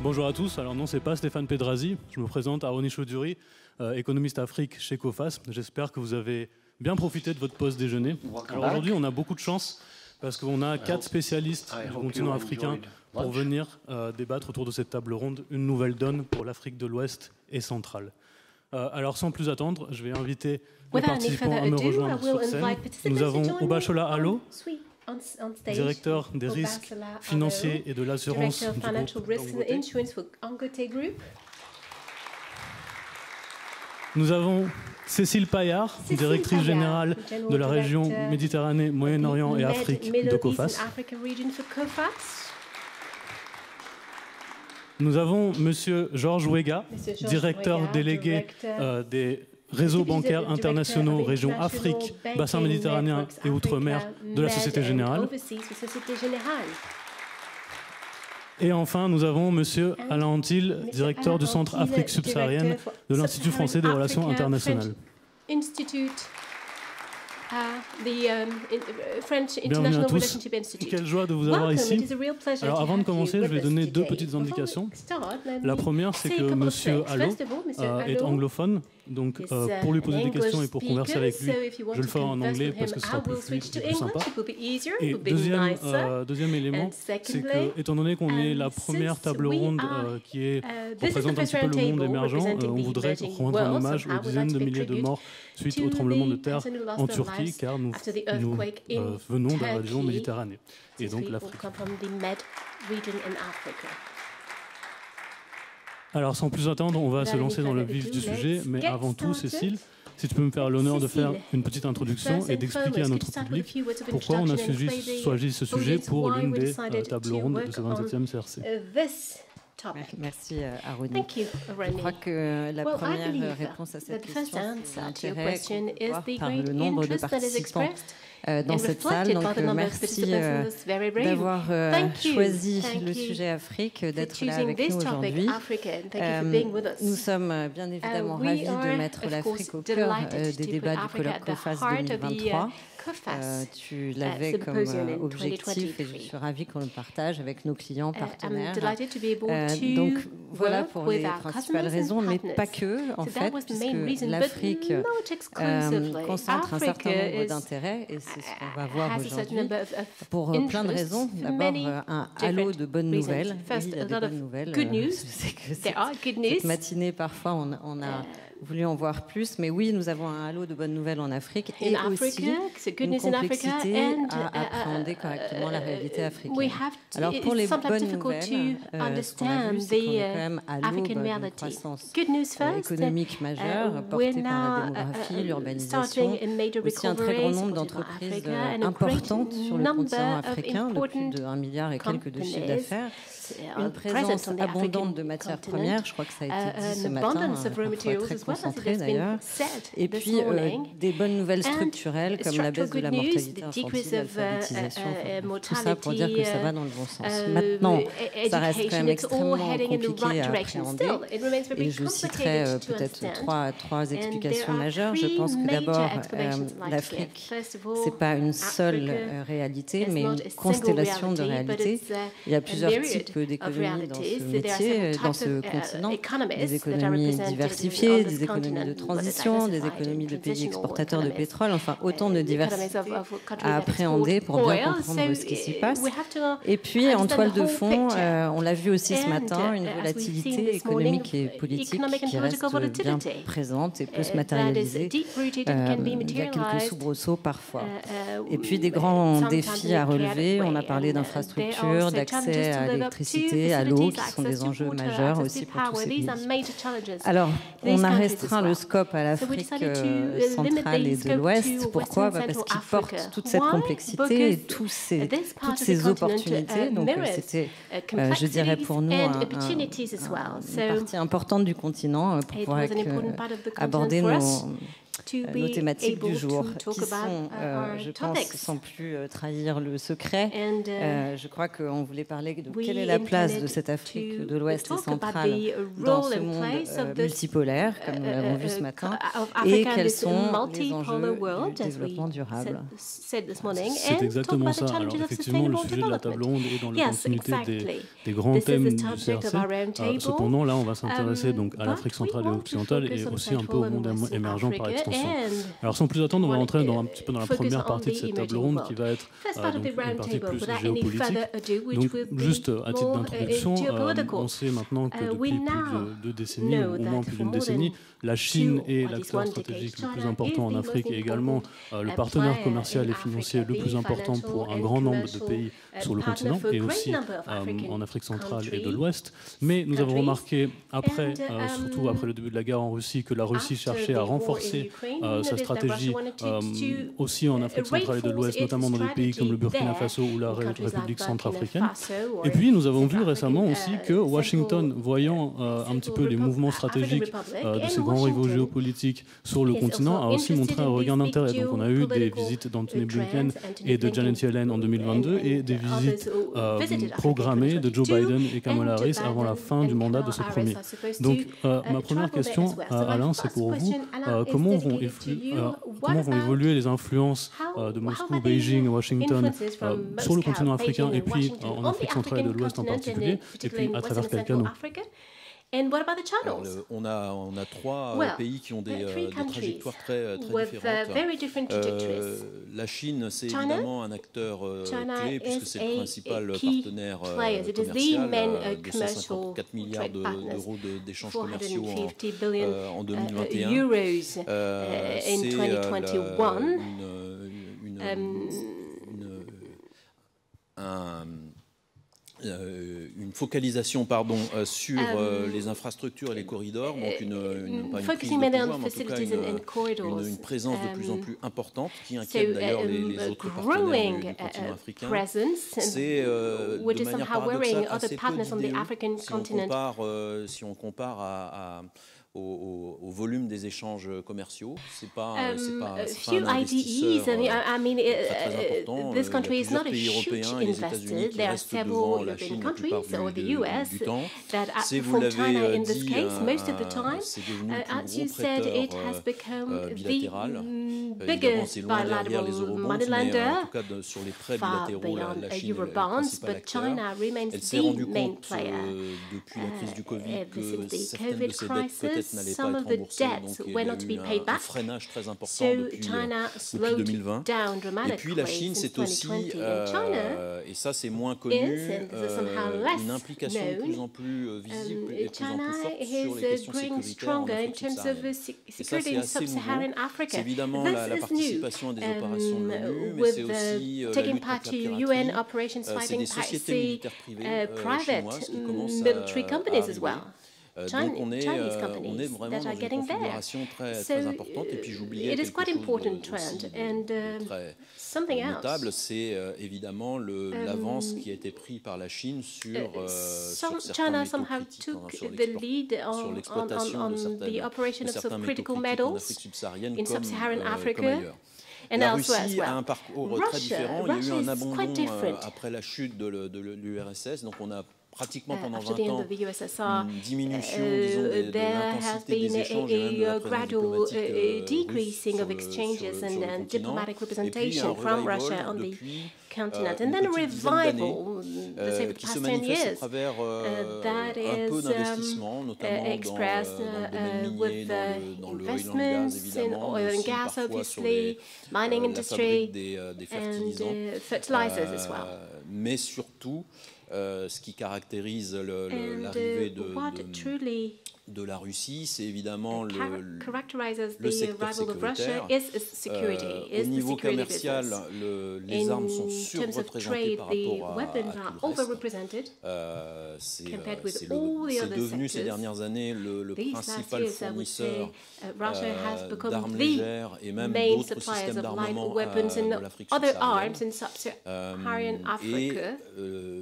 Bonjour à tous, alors non, c'est pas Stéphane Pedrazi, je me présente Aroni Chaudhuri, économiste Afrique chez Coface. J'espère que vous avez bien profité de votre pause déjeuner. Alors aujourd'hui, on a beaucoup de chance parce qu'on a 4 spécialistes du continent africain pour venir débattre autour de cette table ronde, une nouvelle donne pour l'Afrique de l'Ouest et centrale. Alors sans plus attendre, je vais inviter les participants à me rejoindre sur scène. Nous avons Obashola Alo, directeur des risques financiers et de l'assurance du groupe. Nous avons Cécile Paillard, directrice générale de la région Méditerranée, Moyen-Orient et Afrique de Coface. Nous avons Monsieur Georges Wega, directeur délégué des réseaux bancaires internationaux, Région Afrique, bassin méditerranéen et outre-mer de la Société Générale. Et enfin, nous avons Monsieur Alain Antil, directeur du Centre Afrique subsaharienne de l'Institut français des relations internationales. Bienvenue à tous. Quelle joie de vous avoir ici. Alors avant de commencer, je vais donner 2 petites indications. La première, c'est que Monsieur Alo est anglophone. Donc pour lui poser des questions et pour converser avec lui, je le ferai en anglais parce que ce sera plus fluide et plus sympa. Et deuxième élément, c'est que, étant donné qu'on est la première table ronde qui représente un petit peu le monde émergent, on voudrait rendre un hommage aux dizaines de milliers de morts suite au tremblement de terre en Turquie, car nous venons de la région Méditerranée, et donc l'Afrique. Alors, sans plus attendre, on va se lancer dans le vif du sujet. Mais avant tout, Cécile, si tu peux me faire l'honneur de faire une petite introduction et d'expliquer à notre public pourquoi on a choisi ce sujet pour l'une des tables rondes de ce 27e CRC. Merci Aroni. Je crois que la première réponse à cette question, c'est l'intérêt qu'on voit par le nombre de participants dans cette salle. Donc merci d'avoir choisi le sujet Afrique, d'être là avec nous aujourd'hui. Nous sommes bien évidemment ravis de mettre l'Afrique au cœur des débats du colloque Coface 2023. Tu l'avais comme objectif et je suis ravie qu'on le partage avec nos clients, partenaires. Donc voilà pour les principales raisons, mais pas que en fait, puisque l'Afrique concentre un certain nombre d'intérêts et c'est ce qu'on va voir aujourd'hui pour plein de raisons. D'abord un halo de bonnes nouvelles. Oui, il y a des bonnes nouvelles. Je sais que cette matinée parfois on a voulu en voir plus, mais oui, nous avons un halo de bonnes nouvelles en Afrique et aussi une complexité à appréhender correctement la réalité africaine. Alors pour les bonnes nouvelles, ce qu'on a vu, c'est qu'on est quand même à l'aube d'une croissance économique majeure portée par la démographie, l'urbanisation, aussi un très grand nombre d'entreprises importantes sur le continent africain, de plus de 1 milliard et quelques de chiffre d'affaires. Une présence abondante de matières premières, je crois que ça a été dit ce matin, parfois très concentré d'ailleurs, et puis des bonnes nouvelles structurelles comme la baisse de la mortalité infantile, l'alphabétisation, tout ça pour dire que ça va dans le bon sens. Maintenant, ça reste quand même extrêmement compliqué à appréhender, et je citerai peut-être trois explications majeures. Je pense que d'abord, l'Afrique, c'est pas une seule réalité, mais une constellation de réalités. Il y a plusieurs types d'économies dans ce métier, dans ce continent, des économies diversifiées, des économies de transition, des économies de pays exportateurs de pétrole, enfin autant de diversité à appréhender pour bien comprendre ce qui s'y passe. Et puis en toile de fond, on l'a vu aussi ce matin, une volatilité économique et politique qui reste bien présente et peut se matérialiser. Il y a quelques soubresauts parfois. Et puis des grands défis à relever, on a parlé d'infrastructures, d'accès à l'électricité, à l'eau, qui sont des enjeux majeurs aussi pour tous ces pays. Alors, on a restreint le scope à l'Afrique centrale et de l'Ouest. Pourquoi ? Parce qu'il porte toute cette complexité et toutes ces opportunités. Donc, c'était, je dirais, pour nous, une partie importante du continent pour pouvoir aborder nos thématiques du jour, qui sont, je pense, sans plus trahir le secret, je crois qu'on voulait parler de quelle est la place de cette Afrique de l'Ouest et centrale dans ce monde multipolaire, comme nous l'avons vu ce matin, et quels sont les enjeux du développement durable. C'est exactement ça. Alors effectivement, le sujet de la table ronde est dans la continuité des grands thèmes du CRC. Cependant, là, on va s'intéresser donc à l'Afrique centrale et occidentale et aussi un peu au monde émergent par extension. Alors sans plus attendre, on va entrer un petit peu dans la première partie de cette table ronde qui va être donc, une partie plus géopolitique. Donc juste à titre d'introduction, on sait maintenant que depuis plus de 2 décennies, ou au moins plus d'une décennie, la Chine est l'acteur stratégique le plus important en Afrique et également le partenaire commercial et financier le plus important pour un grand nombre de pays sur le continent et aussi en Afrique centrale et de l'Ouest. Mais nous avons remarqué, surtout après le début de la guerre en Russie, que la Russie cherchait à renforcer sa stratégie aussi en Afrique centrale et de l'Ouest, notamment dans des pays comme le Burkina Faso ou la République centrafricaine. Et puis nous avons vu récemment aussi que Washington, voyant un petit peu les mouvements stratégiques de ces grands rivaux géopolitiques sur le continent, a aussi montré un regain d'intérêt. Donc on a eu des visites d'Anthony Blinken et de Janet Yellen en 2022 et des visites programmées de Joe Biden et Kamala Harris avant la fin du mandat de ce premier. Donc ma première question, Alain, c'est pour vous, comment vont évoluer les influences de Moscou, Beijing, Washington sur le continent africain et puis en Afrique centrale et de l'Ouest en particulier, et puis à travers quels canaux? Alors, on a 3 pays qui ont des trajectoires très différentes. La Chine, c'est évidemment un acteur clé puisque c'est le principal partenaire commercial, 254 milliards d'euros d'échanges commerciaux en 2021. Une focalisation sur les infrastructures et les corridors, donc pas une prise de pouvoir, mais en tout cas une présence de plus en plus importante qui inquiète d'ailleurs les autres partenaires du continent africain. C'est de manière paradoxale assez peu si on compare au volume des échanges commerciaux. C'est pas un investisseur très important. This country is not a huge investor. There are several European countries or the US that from China in this case, most of the time, as you said, it has become the biggest bilateral moneylender, far beyond Eurobonds, but China remains the main player. Ever since the COVID crisis, some of the debts were not to be paid back, so China slowed down dramatically. Et puis la Chine, c'est aussi, et ça c'est moins connu, une implication de plus en plus visible et de plus en plus forte sur les questions sécuritaires en Afrique subsaharienne. Et ça c'est assez nouveau. C'est évidemment la participation à des opérations de l'ONU, mais c'est aussi la lutte contre la piraterie. C'est des sociétés militaires privées chinoises qui commencent à arriver. Donc on est vraiment dans une configuration très importante. Et puis j'oubliais quelque chose très notable, c'est évidemment l'avance qui a été prise par la Chine sur certains métaux critiques, sur l'exploitation de certains métaux critiques en Afrique subsaharienne comme ailleurs. La Russie a un parcours très différent. Il y a eu un abandon après la chute de l'URSS, donc on a pratiquement pendant 20 ans une diminution de l'intensité des échanges et même de la présence diplomatique of exchanges and diplomatic representation from Russia on the continent, and then a revival, let's say, for the past 10 years, that is expressed with investments in oil and gas, obviously, mining industry, and fertilizers as well. Mais surtout, ce qui caractérise l'arrivée de la Russie, c'est évidemment le secteur sécuritaire. Au niveau commercial, les armes sont surreprésentées par rapport à tout le reste. C'est devenu ces dernières années le principal fournisseur d'armes légères et même d'autres systèmes d'armement de l'Afrique subsaharienne. Et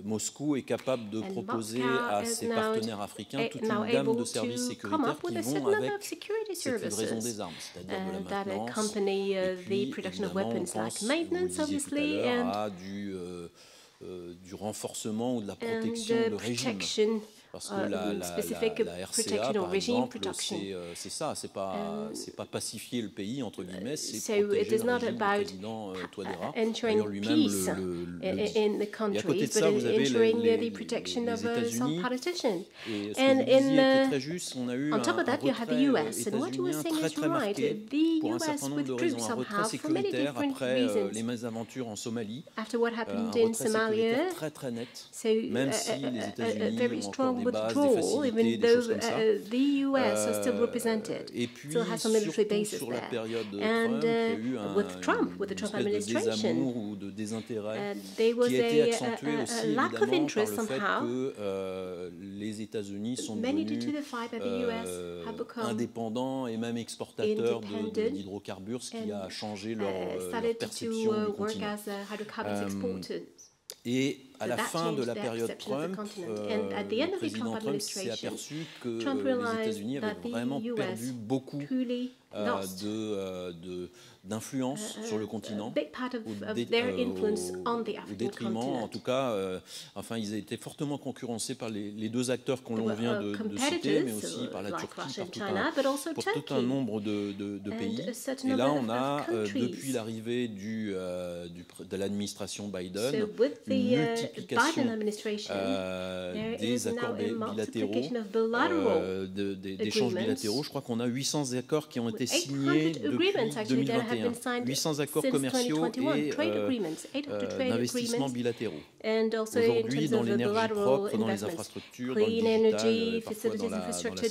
Moscou Moscou est capable de proposer à ses partenaires africains toute une gamme de services sécuritaires qui vont avec cette livraison des armes, c'est-à-dire de la maintenance, et puis évidemment on pense, vous le disiez tout à l'heure, à du renforcement ou de la protection de régime. Parce que la RCA, par exemple, c'est ça, c'est pas pacifier le pays, entre guillemets, c'est protéger le régime du président Touadéra, d'ailleurs lui-même le et à côté de ça, vous avez les États-Unis, et ce que vous disiez était très juste, on a eu un retrait états-unien très très marqué, pour un certain nombre de raisons, un retrait sécuritaire après les mésaventures en Somalie, un retrait sécuritaire très très net, même si les États-Unis ont encore withdrawal, even though the US are still represented, still has some military bases there. And with Trump, with the Trump administration, there was a lack of interest somehow, mainly due to the fact that the US have become indépendants et même exportateurs d'hydrocarbures, ce qui a changé leur perception du continent. Et à la fin de la période Trump, le président Trump s'est aperçu que les États-Unis avaient vraiment perdu beaucoup d'influence sur le continent, au détriment, en tout cas, enfin, ils étaient fortement concurrencés par les deux acteurs qu'on vient de citer, mais aussi par la Turquie, pour tout un nombre de pays. Et là, on a, depuis l'arrivée de l'administration Biden, une multiplication des accords bilatéraux, d'échanges bilatéraux. Je crois qu'on a 800 accords qui ont été signés depuis 2021. 800 accords commerciaux et d'investissements bilatéraux. Aujourd'hui, dans l'énergie propre, dans les infrastructures, dans le digital, parfois dans la santé.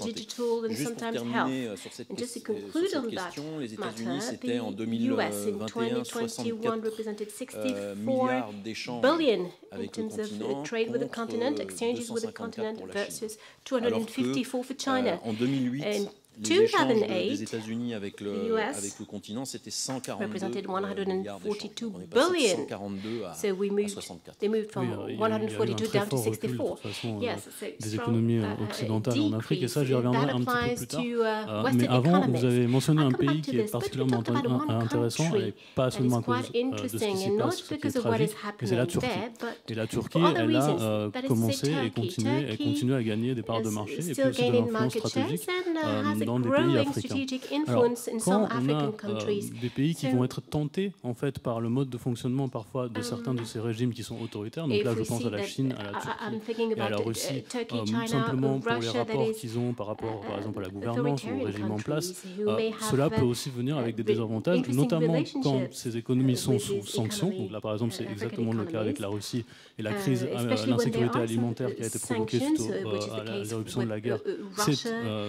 Juste pour terminer sur cette question, les États-Unis, c'était en 2021 64 milliards d'échanges avec le continent, contre 254 pour la Chine. Alors qu'en 2008, les échanges des États-Unis avec le continent, c'était 142 milliards d'échanges. On est passé de 142 à 64. They moved from 142 down to 64. Des économies occidentales en Afrique, et ça, j'y reviendrai un petit peu plus tard. Mais avant, vous avez mentionné un pays qui est particulièrement intéressant, et pas seulement à cause de ce qui s'y passe, ce qui est tragique, mais c'est la Turquie. Et la Turquie, elle a commencé et continue à gagner des parts de marché, et puis aussi de l'influence stratégique dans des pays africains. Alors, quand on a des pays qui vont être tentés en fait par le mode de fonctionnement parfois de certains de ces régimes qui sont autoritaires, donc là je pense à la Chine, à la Turquie et à la Russie, simplement pour les rapports qu'ils ont par rapport par exemple à la gouvernance ou au régime en place, cela peut aussi venir avec des désavantages, notamment quand ces économies sont sous sanctions. Donc là par exemple c'est exactement le cas avec la Russie et la crise, l'insécurité alimentaire qui a été provoquée suite à l'éruption de la guerre. C'est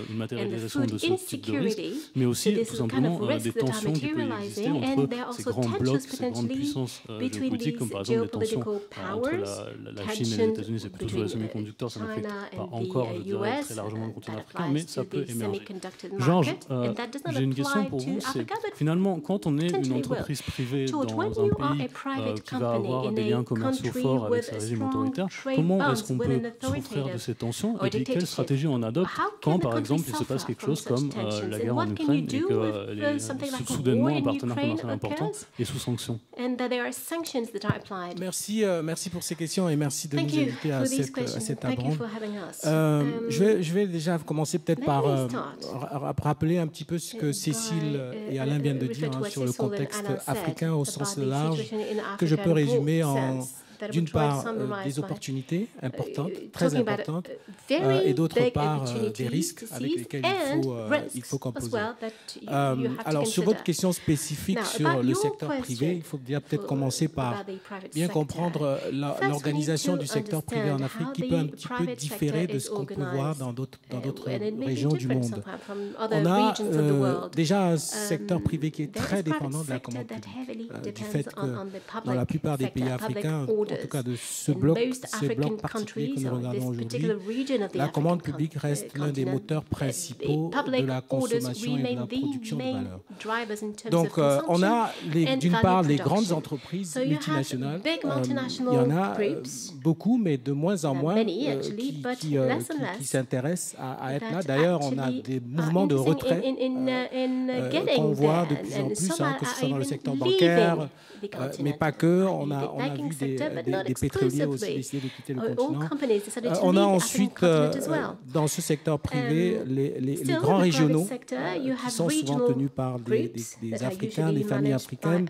une matérialisation de ce type de risque, mais aussi tout simplement des tensions qui peuvent exister entre ces grands blocs, ces grandes puissances géopolitiques, comme par exemple les tensions entre la Chine et les États-Unis. C'est plutôt sur les semi-conducteurs, ça n'affecte pas encore, je dirais, très largement le continent africain, mais ça peut émerger. Georges, j'ai une question pour vous, c'est finalement, quand on est une entreprise privée dans un pays qui va avoir des liens commerciaux forts avec ces régimes autoritaires, comment est-ce qu'on peut souffrir de ces tensions et puis quelle stratégie on adopte quand, par exemple, il se passe quelque chose comme la guerre en Ukraine et que soudainement un partenaire commercial important est sous sanctions? Merci pour ces questions et merci de nous inviter à cette table ronde. Je vais déjà commencer peut-être par rappeler un petit peu ce que Cécile et Alain viennent de dire sur le contexte africain au sens large, que je peux résumer en d'une part des opportunités importantes, très importantes, et d'autre part des risques avec lesquels il faut composer. Alors sur votre question spécifique sur le secteur privé, il faut déjà peut-être commencer par bien comprendre l'organisation du secteur privé en Afrique qui peut un petit peu différer de ce qu'on peut voir dans d'autres régions du monde. On a déjà un secteur privé qui est très dépendant de la commande publique, du fait que dans la plupart des pays africains, tout cas de ce bloc particulier que nous regardons aujourd'hui, la commande publique reste l'un des moteurs principaux de la consommation et de la production de valeur. Donc, on a d'une part les grandes entreprises multinationales. Il y en a beaucoup, mais de moins en moins qui s'intéressent à être là. D'ailleurs, on a des mouvements de retrait qu'on voit de plus en plus, que ce soit dans le secteur bancaire, mais pas que. On a vu des pétroliers aussi décider de quitter le continent. On a ensuite, dans ce secteur privé, les grands régionaux qui sont souvent tenus par des Africains, des familles africaines,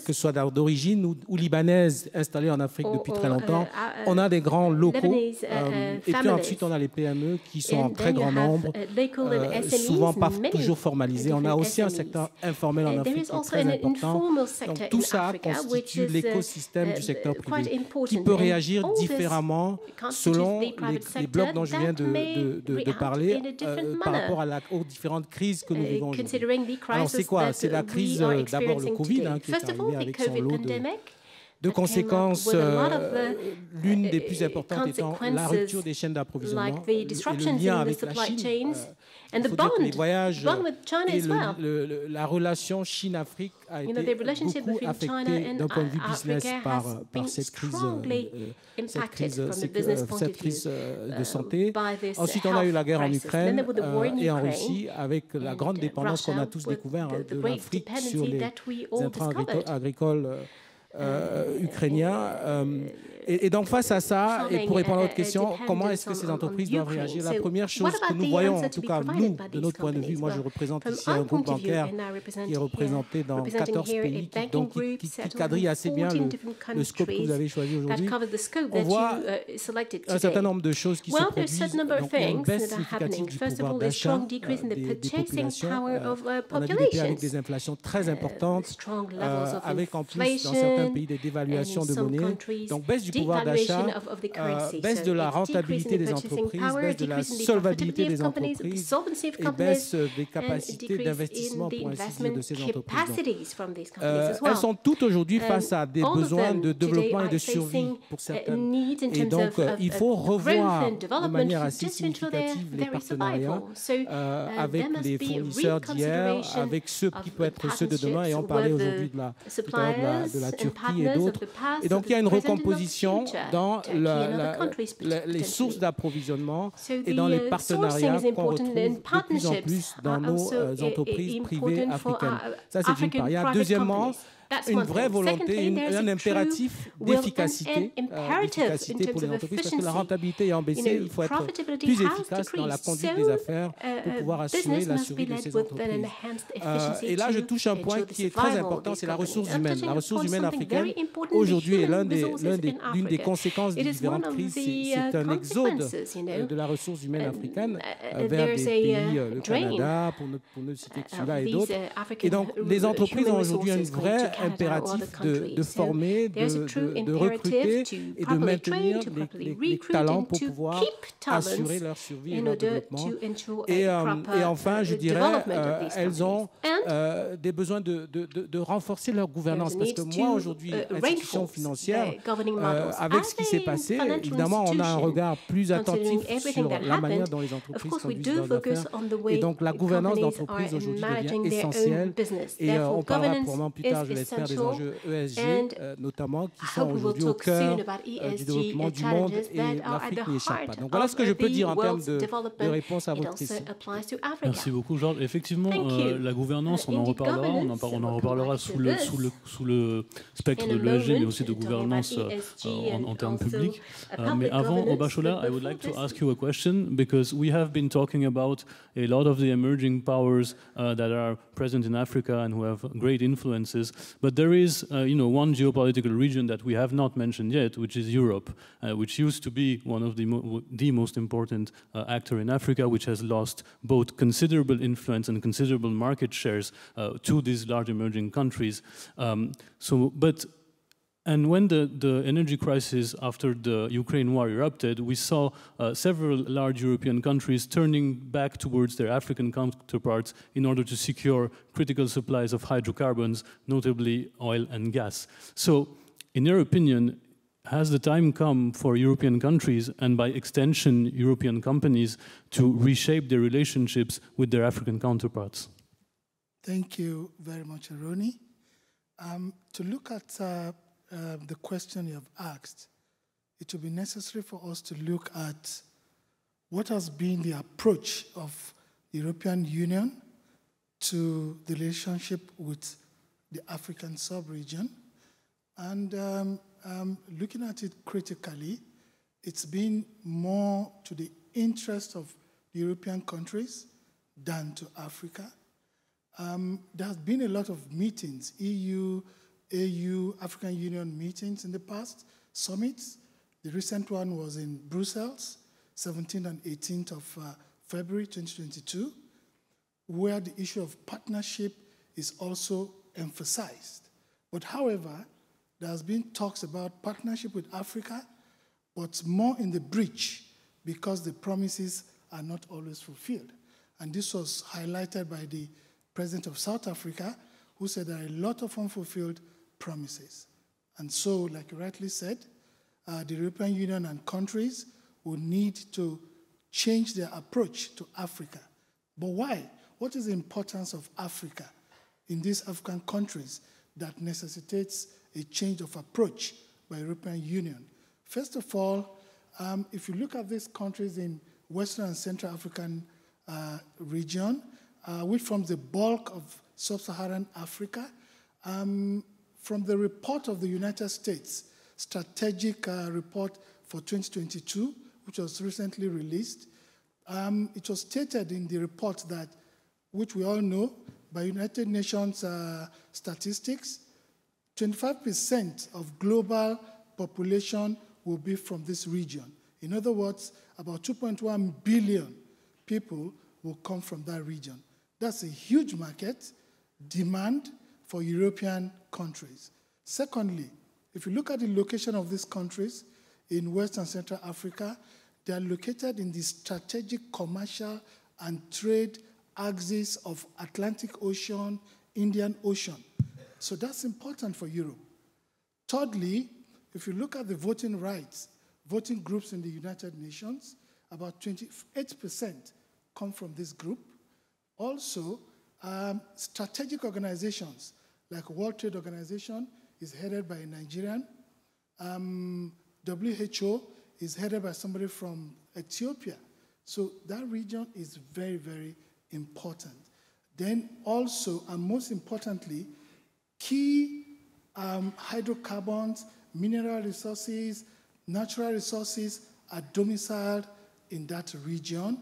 que ce soit d'origine ou libanaises installées en Afrique depuis très longtemps. On a des grands locaux et puis ensuite on a les PME qui sont en très grand nombre, souvent pas toujours formalisés. On a aussi un secteur informel en Afrique qui est très important. Donc tout ça constitue l'écosystème du secteur privé qui peut réagir différemment selon les blocs dont je viens de parler par rapport aux différentes crises que nous vivons aujourd'hui. Alors c'est quoi? C'est la crise d'abord le Covid qui est arrivé avec son lot de conséquences, l'une des plus importantes étant la rupture des chaînes d'approvisionnement et le lien avec la Chine. Il faut dire que les voyages et la relation Chine-Afrique a été beaucoup affectée d'un point de vue business par cette crise de santé. Ensuite, on a eu la guerre en Ukraine et en Russie avec la grande dépendance qu'on a tous découvert de l'Afrique sur les intrants agricoles ukrainiens. Et donc face à ça, et pour répondre à votre question, comment est-ce que ces entreprises doivent réagir? La première chose que nous voyons, en tout cas nous, de notre point de vue, moi je représente ici un groupe bancaire qui est représenté dans 14 pays, qui quadrille assez bien le scope que vous avez choisi aujourd'hui. On voit un certain nombre de choses qui se produisent. Donc il y a une baisse significative du pouvoir d'achat des populations. On a vu des pays avec des inflations très importantes, avec en plus dans certains pays des dévaluations de monnaie. Donc baisse du pouvoir d'achat, baisse de la rentabilité des entreprises, baisse de la solvabilité des entreprises et baisse des capacités d'investissement pour ainsi dire de ces entreprises. Elles sont toutes aujourd'hui face à des besoins de développement et de survie pour certaines. Et donc il faut revoir de manière assez significative les partenariats avec les fournisseurs d'hier, avec ceux qui peuvent être ceux de demain, et on parlait aujourd'hui de la Turquie et d'autres. Et donc il y a une recomposition dans les sources d'approvisionnement et dans les partenariats qu'on retrouve de plus en plus dans nos entreprises privées africaines. Ça, c'est une part. Il y a deuxièmement une vraie volonté, un impératif d'efficacité pour les entreprises, parce que la rentabilité ayant baissé, il faut être plus efficace dans la conduite des affaires pour pouvoir assurer la survie de ces entreprises. Et là, je touche un point qui est très important, c'est la ressource humaine. La ressource humaine africaine, aujourd'hui, est l'une des conséquences des différentes crises. C'est un exode de la ressource humaine africaine vers des pays, le Canada, pour ne citer que celui-là et d'autres. Et donc, les entreprises ont aujourd'hui un vrai impératif de former, de recruter et de maintenir les talents pour pouvoir assurer leur survie et leur développement. Et enfin, je dirais, elles ont des besoins de renforcer leur gouvernance. Parce que moi, aujourd'hui, institution financière, avec ce qui s'est passé, évidemment, on a un regard plus attentif sur la manière dont les entreprises conduisent leurs affaires. Et donc, la gouvernance d'entreprise aujourd'hui devient essentielle. Et on parlera probablement plus tard, je l'espère, des enjeux ESG, notamment, qui sont aujourd'hui au cœur du développement du monde, et l'Afrique n'y échappe pas. Donc voilà ce que je peux dire en termes de réponse à votre question. Merci beaucoup, Georges. Effectivement, la gouvernance, on en reparlera. On en reparlera sous le spectre de l'ESG, mais aussi de gouvernance en termes publics. Mais avant, Obashola, I would like to ask you a question, because we have been talking about a lot of the emerging powers that are present in Africa and who have great influences. But there is, one geopolitical region that we have not mentioned yet, which is Europe, which used to be one of the most important actor in Africa, which has lost both considerable influence and considerable market shares to these large emerging countries. And when the energy crisis after the Ukraine war erupted, we saw several large European countries turning back towards their African counterparts in order to secure critical supplies of hydrocarbons, notably oil and gas. So in your opinion, has the time come for European countries, and by extension European companies, to reshape their relationships with their African counterparts? Thank you very much, Aroni. To look at the question you have asked, it will be necessary for us to look at what has been the approach of the European Union to the relationship with the African sub-region. And looking at it critically, it's been more to the interest of the European countries than to Africa. There has been a lot of meetings, EU, AU, African Union meetings in the past, summits. The recent one was in Brussels, 17th and 18th of February 2022, where the issue of partnership is also emphasized. But however, there has been talks about partnership with Africa, but more in the breach because the promises are not always fulfilled. And this was highlighted by the President of South Africa, who said there are a lot of unfulfilled promises. And so, like you rightly said, the European Union and countries will need to change their approach to Africa. But why? What is the importance of Africa in these African countries that necessitates a change of approach by the European Union? First of all, if you look at these countries in Western and Central African region, which forms the bulk of sub-Saharan Africa, from the report of the United States, strategic report for 2022, which was recently released, it was stated in the report that, which we all know, by United Nations statistics, 25% of global population will be from this region. In other words, about 2.1 billion people will come from that region. That's a huge market demand for European countries. Secondly, if you look at the location of these countries in West and Central Africa, they are located in the strategic commercial and trade axis of Atlantic Ocean, Indian Ocean. So that's important for Europe. Thirdly, if you look at the voting rights, voting groups in the United Nations, about 28% come from this group. Also, strategic organizations like World Trade Organization is headed by a Nigerian. WHO is headed by somebody from Ethiopia. So that region is very, very important. Then also, and most importantly, key hydrocarbons, mineral resources, natural resources are domiciled in that region.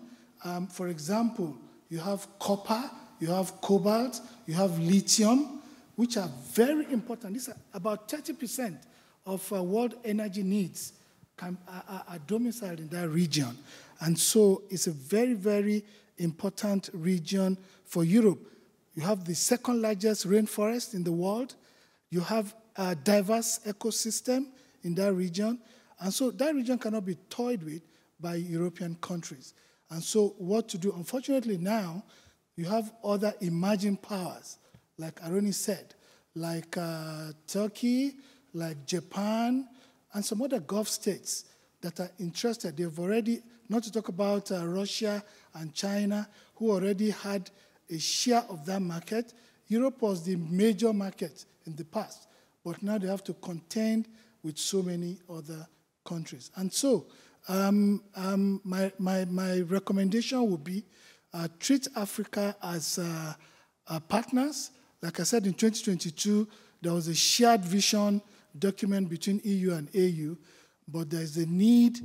For example, you have copper, you have cobalt, you have lithium, which are very important. These are about 30% of world energy needs are domiciled in that region. And so it's a very, very important region for Europe. You have the second largest rainforest in the world. You have a diverse ecosystem in that region. And so that region cannot be toyed with by European countries. And so what to do? Unfortunately now, you have other emerging powers, like Aroni said, like Turkey, like Japan, and some other Gulf states that are interested. They've already, not to talk about Russia and China, who already had a share of that market. Europe was the major market in the past, but now they have to contend with so many other countries. And so my recommendation would be treat Africa as partners. Like I said, in 2022, there was a shared vision document between EU and AU, but there's a need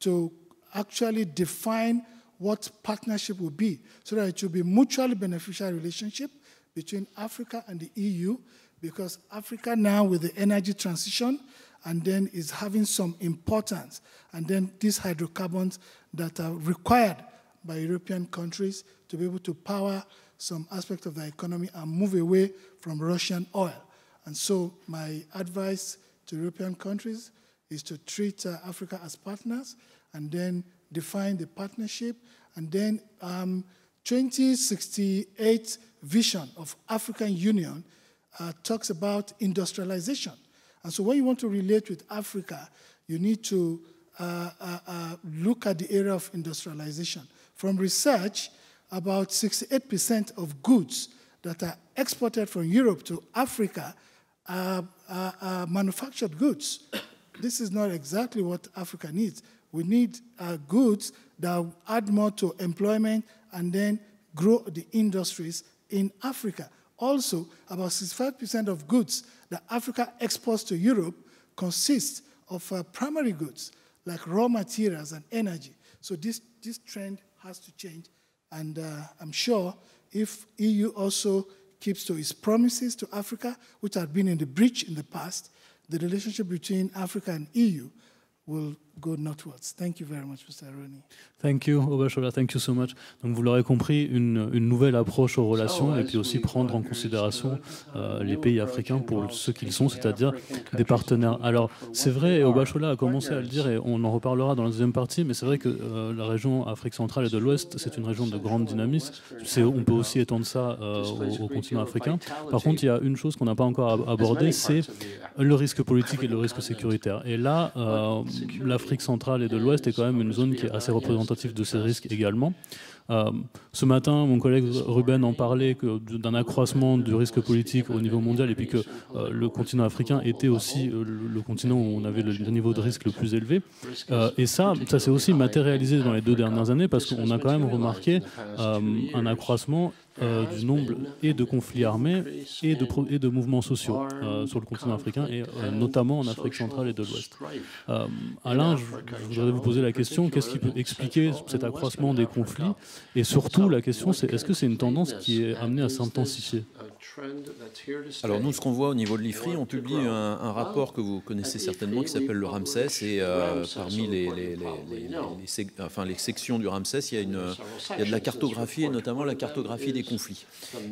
to actually define what partnership will be so that it will be mutually beneficial relationship between Africa and the EU, because Africa now with the energy transition and then is having some importance, and then these hydrocarbons that are required by European countries to be able to power some aspect of the economy and move away from Russian oil. And so my advice to European countries is to treat Africa as partners and then define the partnership. And then 2068 vision of African Union talks about industrialization. And so when you want to relate with Africa, you need to look at the area of industrialization. From research, about 68% of goods that are exported from Europe to Africa are manufactured goods. This is not exactly what Africa needs. We need goods that add more to employment and then grow the industries in Africa. Also, about 65% of goods that Africa exports to Europe consist of primary goods, like raw materials and energy. So this trend has to change. And I'm sure if EU also keeps to its promises to Africa, which had been in the breach in the past, the relationship between Africa and EU will go northwards. Thank you very much, Mr. Aroni. Thank you, Obashola. Thank you so much. Donc, vous l'aurez compris, une nouvelle approche aux relations et puis aussi prendre en considération les pays africains pour ce qu'ils sont, c'est-à-dire des partenaires. Alors, c'est vrai, et Obashola a commencé à le dire, et on en reparlera dans la deuxième partie, mais c'est vrai que la région Afrique centrale et de l'Ouest, c'est une région de grande dynamisme. On peut aussi étendre ça au continent africain. Par contre, il y a une chose qu'on n'a pas encore abordée, c'est le risque politique et le risque sécuritaire. Et là, l'Afrique centrale et de l'Ouest est quand même une zone qui est assez représentative de ces risques également. Ce matin, mon collègue Ruben en parlait d'un accroissement du risque politique au niveau mondial et puis que le continent africain était aussi le continent où on avait le niveau de risque le plus élevé. Et ça s'est aussi matérialisé dans les 2 dernières années parce qu'on a quand même remarqué un accroissement du nombre et de conflits armés et de mouvements sociaux sur le continent africain et notamment en Afrique centrale et de l'Ouest. Alain, je voudrais vous poser la question, qu'est-ce qui peut expliquer cet accroissement des conflits? Et surtout, la question, c'est est-ce que c'est une tendance qui est amenée à s'intensifier? Alors nous, ce qu'on voit au niveau de l'IFRI, on publie un rapport que vous connaissez certainement qui s'appelle le Ramsès et parmi les sections du Ramsès, il y a de la cartographie et notamment la cartographie des conflits.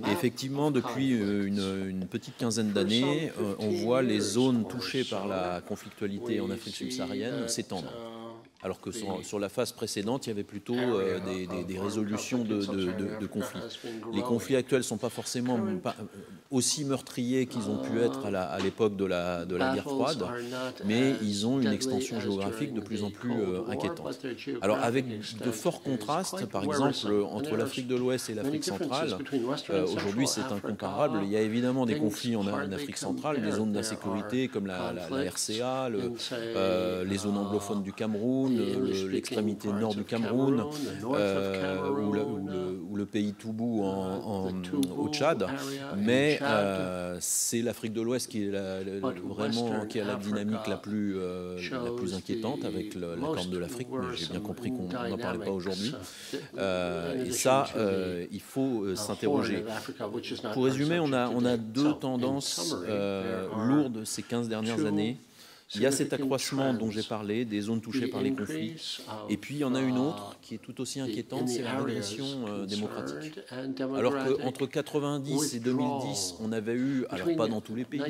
Et effectivement, depuis une petite quinzaine d'années, on voit les zones touchées par la conflictualité en Afrique subsaharienne s'étendre. Alors que sur la phase précédente, il y avait plutôt des résolutions de conflits. Les conflits actuels ne sont pas forcément aussi meurtriers qu'ils ont pu être à l'époque de la guerre froide, mais ils ont une extension géographique de plus en plus inquiétante. Alors avec de forts contrastes, par exemple, entre l'Afrique de l'Ouest et l'Afrique centrale, aujourd'hui c'est incomparable. Il y a évidemment des conflits en Afrique centrale, des zones d'insécurité comme la RCA, les zones anglophones du Cameroun, l'extrémité nord du Cameroun, ou le pays Toubou au Tchad, mais c'est l'Afrique de l'Ouest qui est qui a la dynamique la plus inquiétante avec la Corne de l'Afrique, mais j'ai bien compris qu'on n'en parlait pas aujourd'hui. Et ça, il faut s'interroger. Pour résumer, on a 2 tendances lourdes ces 15 dernières années. Il y a cet accroissement dont j'ai parlé, des zones touchées par les conflits, et puis il y en a une autre qui est tout aussi inquiétante, c'est la régression démocratique. Alors qu'entre 1990 et 2010, on avait eu, alors pas dans tous les pays,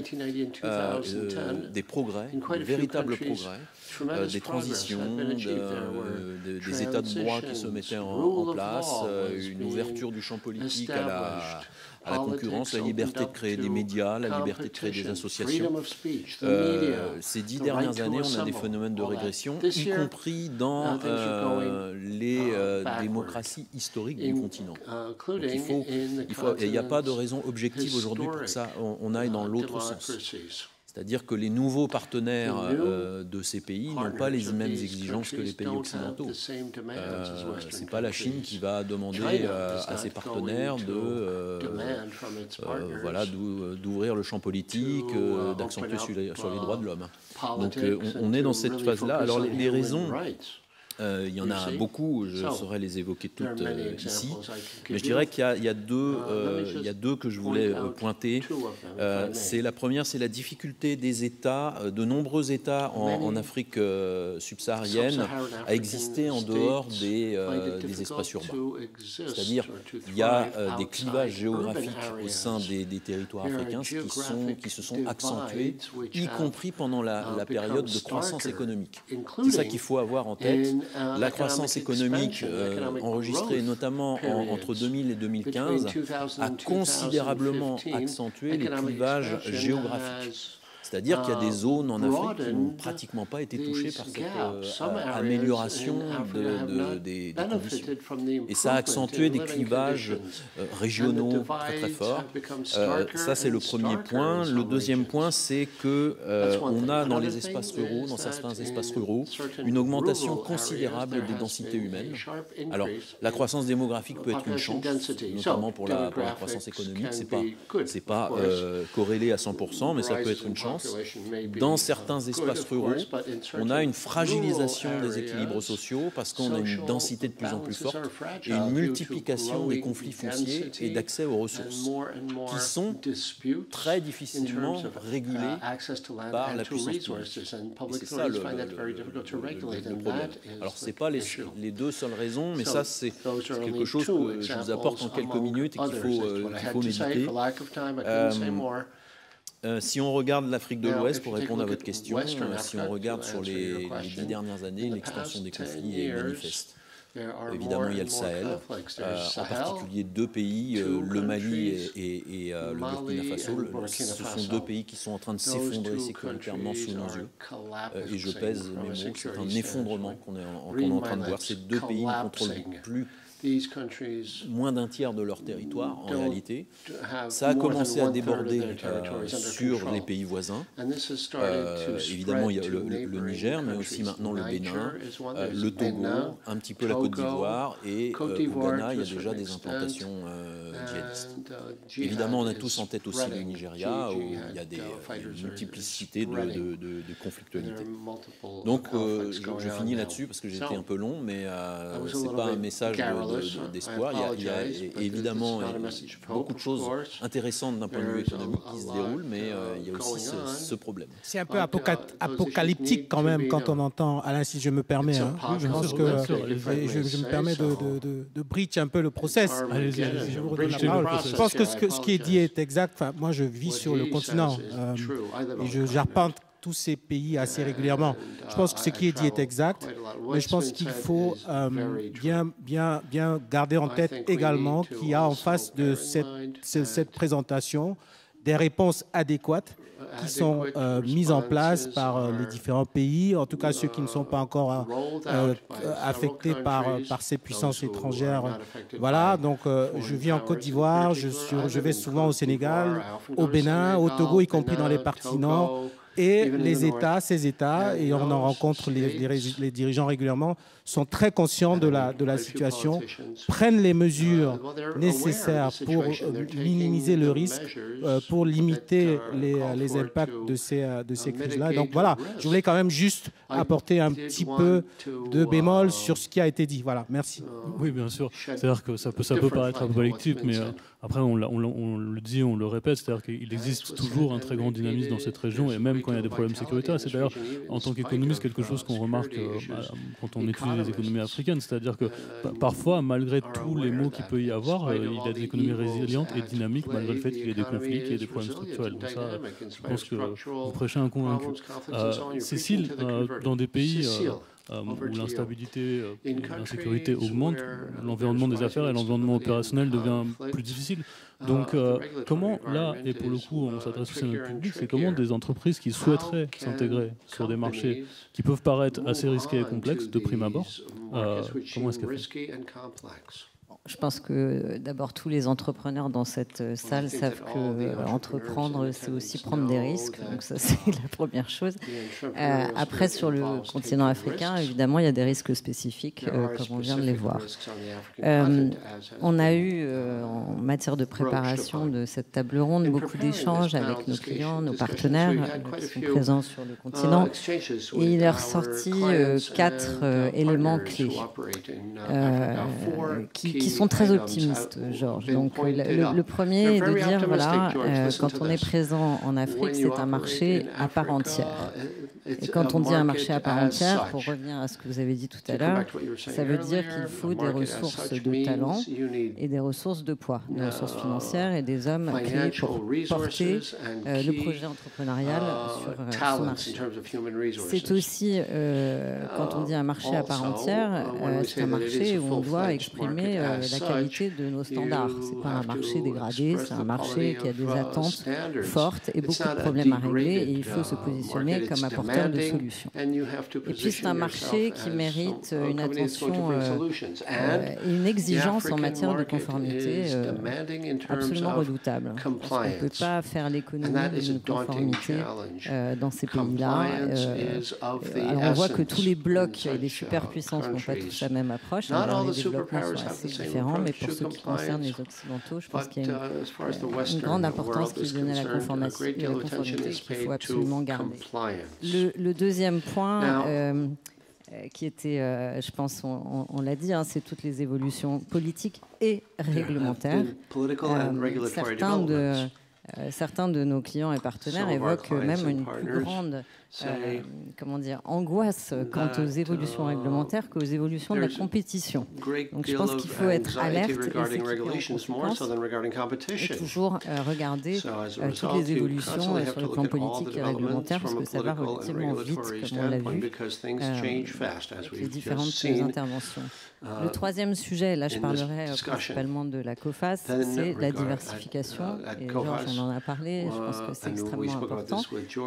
des progrès, de véritables progrès, des transitions, des états de droit qui se mettaient en place, une ouverture du champ politique à la concurrence, la liberté de créer des médias, la liberté de créer des associations. Ces 10 dernières années, on a des phénomènes de régression, y compris dans les démocraties historiques du continent. Donc il n'y a pas de raison objective aujourd'hui pour que ça, on aille dans l'autre sens. C'est-à-dire que les nouveaux partenaires de ces pays n'ont pas les mêmes exigences que les pays occidentaux. Ce n'est pas la Chine qui va demander à ses partenaires d'ouvrir le champ politique, d'accentuer sur les droits de l'homme. Donc on est dans cette phase-là. Alors les raisons... il y en a beaucoup, je saurais les évoquer toutes ici, mais je dirais qu'il y a deux que je voulais pointer. La première, c'est la difficulté des États, de nombreux États en Afrique subsaharienne, à exister en dehors des espaces urbains. C'est-à-dire qu'il y a des clivages géographiques au sein des territoires africains qui se sont accentués, y compris pendant la période de croissance économique. C'est ça qu'il faut avoir en tête. La croissance économique enregistrée notamment entre 2000 et 2015 a considérablement accentué les clivages géographiques. C'est-à-dire qu'il y a des zones en Afrique qui n'ont pratiquement pas été touchées par cette amélioration des conditions. Et ça a accentué des clivages régionaux très très forts. Ça, c'est le premier point. Le deuxième point, c'est qu'on a dans les espaces ruraux, dans certains espaces ruraux, une augmentation considérable des densités humaines. Alors, la croissance démographique peut être une chance, notamment pour la croissance économique. C'est pas corrélé à 100%, mais ça peut être une chance. Dans certains espaces ruraux, on a une fragilisation des équilibres sociaux parce qu'on a une densité de plus en plus forte et une multiplication des conflits fonciers et d'accès aux ressources qui sont très difficilement régulés par la puissance publique. Et c'est ça le problème. Alors, ce n'est pas les deux seules raisons, mais ça, c'est quelque chose que je vous apporte en quelques minutes et qu'il faut méditer. Si on regarde l'Afrique de l'Ouest, pour répondre à votre question, si on regarde sur les 10 dernières années, l'extension des conflits est manifeste. Évidemment, il y a le Sahel, en particulier deux pays, le Mali et le Burkina Faso. Ce sont deux pays qui sont en train de s'effondrer sécuritairement sous nos yeux. Et je pèse mes mots, c'est un effondrement qu'on est en train de voir. Ces deux pays ne contrôlent plus moins d'un tiers de leur territoire, en réalité. Ça a commencé à déborder sur les pays voisins. Évidemment, il y a le Niger, mais aussi maintenant le Bénin, le Togo, un petit peu la Côte d'Ivoire, et au Ghana, il y a déjà des implantations djihadistes. Évidemment, on a tous en tête aussi le Nigeria, où il y a une multiplicité de conflictualités. Donc, je finis là-dessus, parce que j'ai été un peu long, mais ce n'est pas un message d'espoir. Il y a évidemment beaucoup de choses intéressantes d'un point de vue économique qui se déroulent, mais il y a aussi ce problème. C'est un peu apocalyptique quand même quand on entend, Alain, si je me permets. Je pense que je me permets de breach un peu le process. Je vous redonne la parole. Je pense que ce qui est dit est exact. Enfin, moi, je vis sur le continent et j'arpente tous ces pays assez régulièrement. Je pense que ce qui est dit est exact, mais je pense qu'il faut bien garder en tête également qu'il y a en face de cette présentation des réponses adéquates qui sont mises en place par les différents pays, en tout cas ceux qui ne sont pas encore affectés par ces puissances étrangères. Voilà, donc je vis en Côte d'Ivoire, je vais souvent au Sénégal, au Bénin, au Togo, y compris dans les parties nord. Et ces États, et on en rencontre les dirigeants régulièrement, sont très conscients de la situation, prennent les mesures nécessaires pour minimiser le risque, pour limiter les impacts de ces crises-là. Donc voilà, je voulais quand même juste apporter un petit peu de bémol sur ce qui a été dit. Voilà, merci. Oui, bien sûr. C'est-à-dire que ça peut paraître apocalyptique, mais après, on le dit, on le répète, c'est-à-dire qu'il existe toujours un très grand dynamisme dans cette région, et même quand il y a des problèmes sécuritaires. C'est d'ailleurs, en tant qu'économiste, quelque chose qu'on remarque quand on étudie les économies africaines, c'est-à-dire que parfois, malgré tous les maux qu'il peut y avoir, il y a des économies résilientes et dynamiques, malgré le fait qu'il y ait des conflits, qu'il y ait des problèmes structurels. Donc ça, je pense que vous prêchez un convaincu. Cécile, dans des pays où l'instabilité, l'insécurité augmente, l'environnement des affaires et l'environnement opérationnel devient plus difficile. Donc, comment, là, et pour le coup, on s'adresse aussi à notre public, c'est comment des entreprises qui souhaiteraient s'intégrer sur des marchés qui peuvent paraître assez risqués et complexes de prime abord, comment est-ce qu'elles font ? Je pense que d'abord tous les entrepreneurs dans cette salle savent que entreprendre, c'est aussi prendre des risques. Donc ça, c'est la première chose. Après, sur le continent africain, évidemment, il y a des risques spécifiques, comme on vient de les voir. On a eu, en matière de préparation de cette table ronde, beaucoup d'échanges avec nos clients, nos partenaires qui sont présents sur le continent. Et il est ressorti 4 éléments clés qui sont très optimistes, Georges. Donc, le premier est de dire, voilà, quand on est présent en Afrique, c'est un marché à part entière. Et quand on dit un marché à part entière, pour revenir à ce que vous avez dit tout à l'heure, ça veut dire qu'il faut des ressources de talent et des ressources de poids, des ressources financières et des hommes clés pour porter le projet entrepreneurial sur ce marché. C'est aussi, quand on dit un marché à part entière, c'est un marché où on doit exprimer la qualité de nos standards. Ce n'est pas un marché dégradé, c'est un marché qui a des attentes fortes et beaucoup de problèmes à régler, et il faut se positionner comme apporteur de solutions. Et puis c'est un marché qui mérite une attention et une exigence en matière de conformité absolument redoutable. On ne peut pas faire l'économie d'une conformité dans ces pays-là. Alors on voit que tous les blocs et les superpuissances n'ont pas tous la même approche. Alors les développements sont assez différents, mais pour ce qui concerne les Occidentaux, je pense qu'il y a une grande importance qui est donnée à la conformité qu'il faut absolument garder. Le deuxième point, qui était, je pense, on l'a dit, c'est toutes les évolutions politiques et réglementaires. Certains de nos clients et partenaires évoquent même une plus grande angoisse quant aux évolutions réglementaires qu'aux évolutions de la compétition. Donc je pense qu'il faut être alerte et toujours regarder toutes les évolutions sur le plan politique et réglementaire, parce que ça va relativement vite, comme on l'a vu, avec les différentes interventions. Le troisième sujet, là je parlerai principalement de la Coface, c'est la diversification. Et Georges, on en a parlé, je pense que c'est extrêmement important.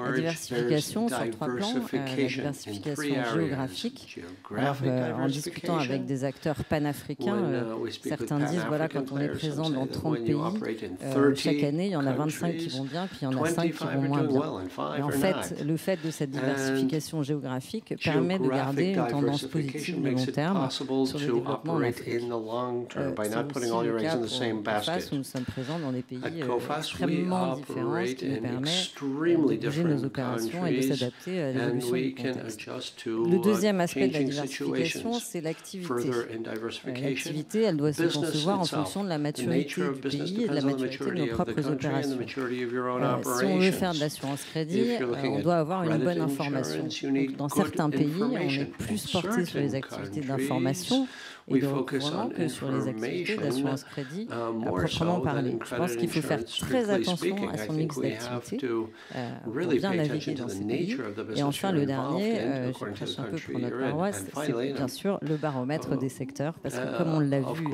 La diversification sur 3 plans, la diversification géographique. Alors, en discutant avec des acteurs panafricains, certains disent, voilà, quand on est présent dans 30 pays, chaque année, il y en a 25 qui vont bien, puis il y en a 5 qui vont moins bien. Et en fait, le fait de cette diversification géographique permet de garder une tendance positive de long terme sur le développement en Afrique. C'est aussi le cas pour Coface, où nous sommes présents dans des pays extrêmement différents, ce qui nous permet de bouger nos opérations et de s'adapter à l'évolution du contexte. Le deuxième aspect de la diversification, c'est l'activité. L'activité, elle doit se concevoir en fonction de la maturité du pays et de la maturité de nos propres opérations. Si on veut faire de l'assurance-crédit, on doit avoir une bonne information. Donc, dans certains pays, on est plus porté sur les activités d'information et de recouvrement que sur les activités d'assurance-crédit à proprement parler. Je pense qu'il faut faire très attention à son mix d'activités pour bien naviguer dans ces pays. Et enfin, le dernier, je prêche un peu pour notre paroisse, c'est bien sûr le baromètre des secteurs, parce que comme on l'a vu,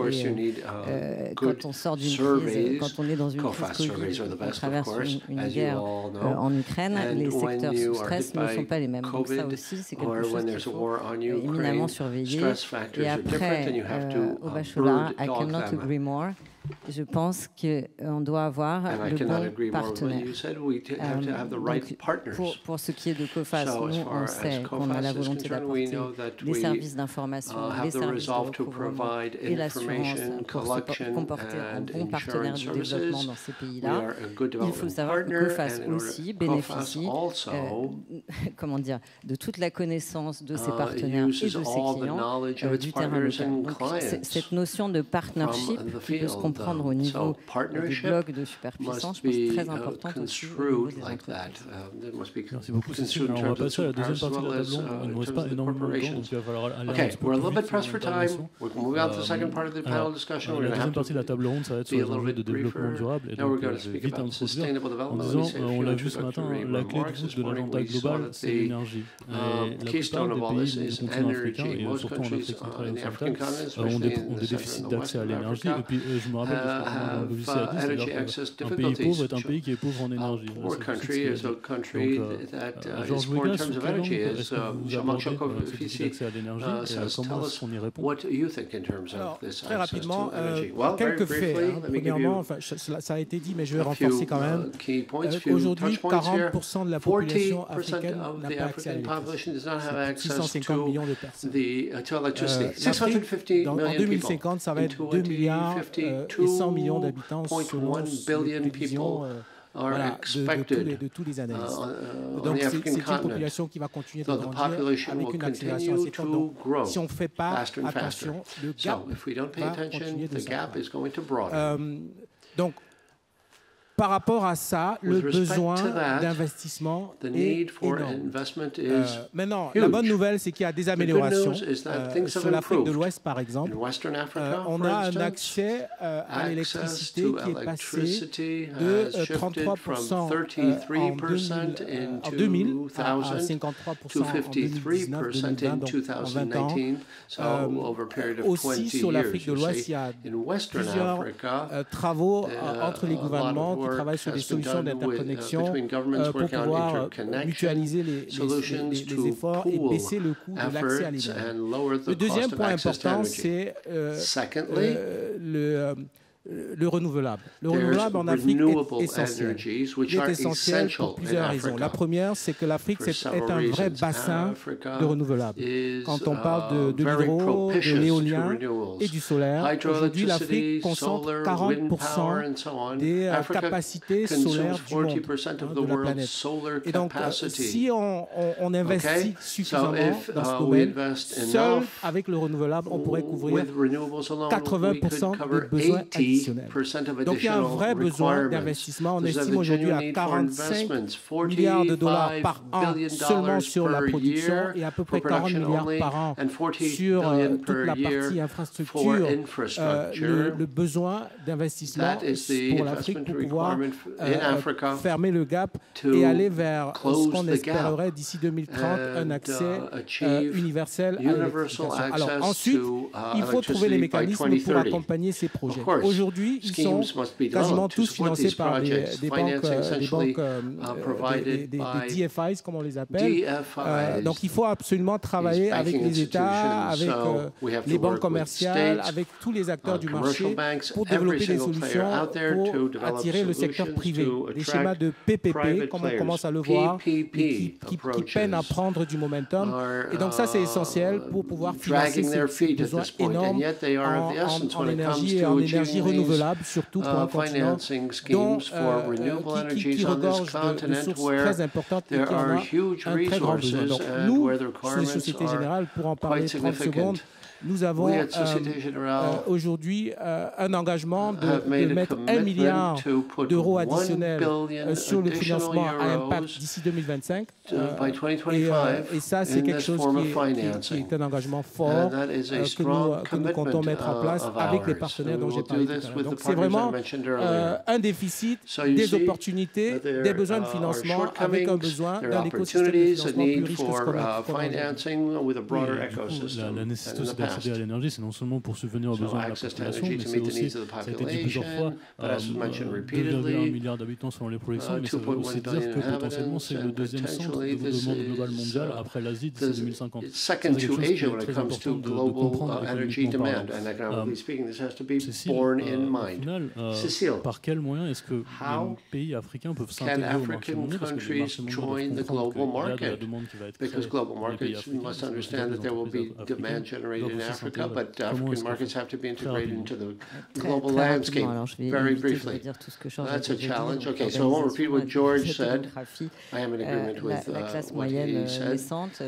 quand on sort d'une crise, quand on est dans une crise Covid, on traverse une guerre en Ukraine, les secteurs sous stress ne sont pas les mêmes. Donc ça aussi, c'est quelque chose qu'il faut éminemment surveiller. Et après, Obashola, I cannot agree more. Je pense qu'on doit avoir le bon partenaire. Pour ce qui est de Coface, nous, on sait qu'on a la volonté d'apporter des services d'information, des services de recouvrement et l'assurance pour se comporter en bon partenaire du développement dans ces pays-là. Il faut savoir que Coface aussi bénéficie de toute la connaissance de ses partenaires et de ses clients du terrain local. Donc, cette notion de partnership qui peut se comprendre au niveau des blocs de superpuissance, je pense très importante aussi au niveau des entreprises. Merci beaucoup, Cécile. On va passer à la deuxième partie de la table ronde. Il ne nous reste pas énormément de temps, donc il va falloir aller un petit peu plus vite. La deuxième partie de la table ronde, ça va être sur les enjeux de développement durable. Et donc, je vais vite introduire en disant, on l'a vu ce matin, la clé de l'agenda global, c'est l'énergie. La plupart des pays du continent africain, et surtout en Afrique centrale et occidentale, ont des déficits d'accès à l'énergie. Et puis, je me rappelle de ce que Lucie a dit, c'est-à-dire qu'un pays pauvre est un pays qui est pauvre en énergie. Donc, Georges Wega, est-ce que vous abordez ce déficit d'accès à l'énergie et comment est-ce qu'on y répond? Alors, très rapidement, quelques faits. Premièrement, ça a été dit, mais je vais renforcer quand même. Aujourd'hui, 40% de la population africaine n'a pas accès à l'électricité. 650 millions de personnes. En 2050, ça va être 2 milliards et 100 millions d'habitants selon les prévisions de tous les analystes. Donc c'est une population qui va continuer de grandir avec une accélération assez forte. Donc si on ne fait pas attention, le gap va continuer de s'accroître. Donc par rapport à ça, le besoin d'investissement est énorme. Maintenant, la bonne nouvelle, c'est qu'il y a des améliorations. Sur l'Afrique de l'Ouest, par exemple, on a un accès à l'électricité qui est passé de 33% en 2000 à 53% en 2019, donc en 20 ans. Aussi, sur l'Afrique de l'Ouest, il y a plusieurs travaux entre les gouvernements qui travaillent sur des solutions d'interconnexion pour pouvoir mutualiser les efforts et baisser le coût de l'accès à l'énergie. Le deuxième point important, c'est le renouvelable. Le renouvelable en Afrique est essentiel. Il est essentiel pour plusieurs raisons. La première, c'est que l'Afrique est un vrai bassin de renouvelables. Quand on parle de l'hydro, de l'éolien et du solaire, aujourd'hui, l'Afrique concentre 40% des capacités solaires du monde, de la planète. Et donc, si on investit suffisamment dans ce domaine, seul avec le renouvelable, on pourrait couvrir 80% des besoins additionnels. Donc il y a un vrai besoin d'investissement. On estime aujourd'hui à 45 milliards de dollars par an seulement sur la production et à peu près 40 milliards par an sur toute la partie infrastructure. Le besoin d'investissement pour l'Afrique pour pouvoir fermer le gap et aller vers ce qu'on espérerait d'ici 2030, un accès universel à l'électrification. Alors ensuite, il faut trouver les mécanismes pour accompagner ces projets. Aujourd'hui, ils sont quasiment tous financés par des DFIs, comme on les appelle. Donc, il faut absolument travailler avec les États, avec les banques commerciales, avec tous les acteurs du marché pour développer des solutions pour attirer le secteur privé. Des schémas de PPP, comme on commence à le voir, qui peinent à prendre du momentum. Et donc, ça, c'est essentiel pour pouvoir financer ces besoins énormes en énergie et en énergie renouvelable, surtout pour un continent qui regorge de sources très importantes et qui en a un très grand besoin. Donc nous, sur les Sociétés Générales, pour en parler 30 secondes, nous avons aujourd'hui un engagement de mettre 1 milliard d'euros additionnels sur le financement à impact d'ici 2025. Et ça, c'est quelque chose qui est un engagement fort que nous comptons mettre en place avec les partenaires dont j'ai parlé tout à l'heure. Donc, c'est vraiment un déficit, des opportunités, des besoins de financement avec un besoin d'un écosystème de financement plus riche que ce qu'on a. La nécessité aussi d'accéder à l'énergie, c'est non seulement pour subvenir aux besoins de la population, mais c'est aussi, ça a été dit plusieurs fois, 2,1 milliards d'habitants selon les projections, mais ça veut aussi dire que potentiellement c'est le deuxième centre de demande globale mondiale après l'Asie d'ici 2050. C'est quelque chose qui est très important de comprendre économiquement parlant. Cécile, au final, par quels moyens est-ce que les pays africains peuvent s'intégrer au marché mondial, parce que le marché mondial doit comprendre qu'il y a de la demande qui va être créée dans les pays africains, in Africa, but African markets have to be integrated into the global landscape. Very briefly, that's a challenge. Okay, so I won't repeat what George said. I am in agreement with what he said.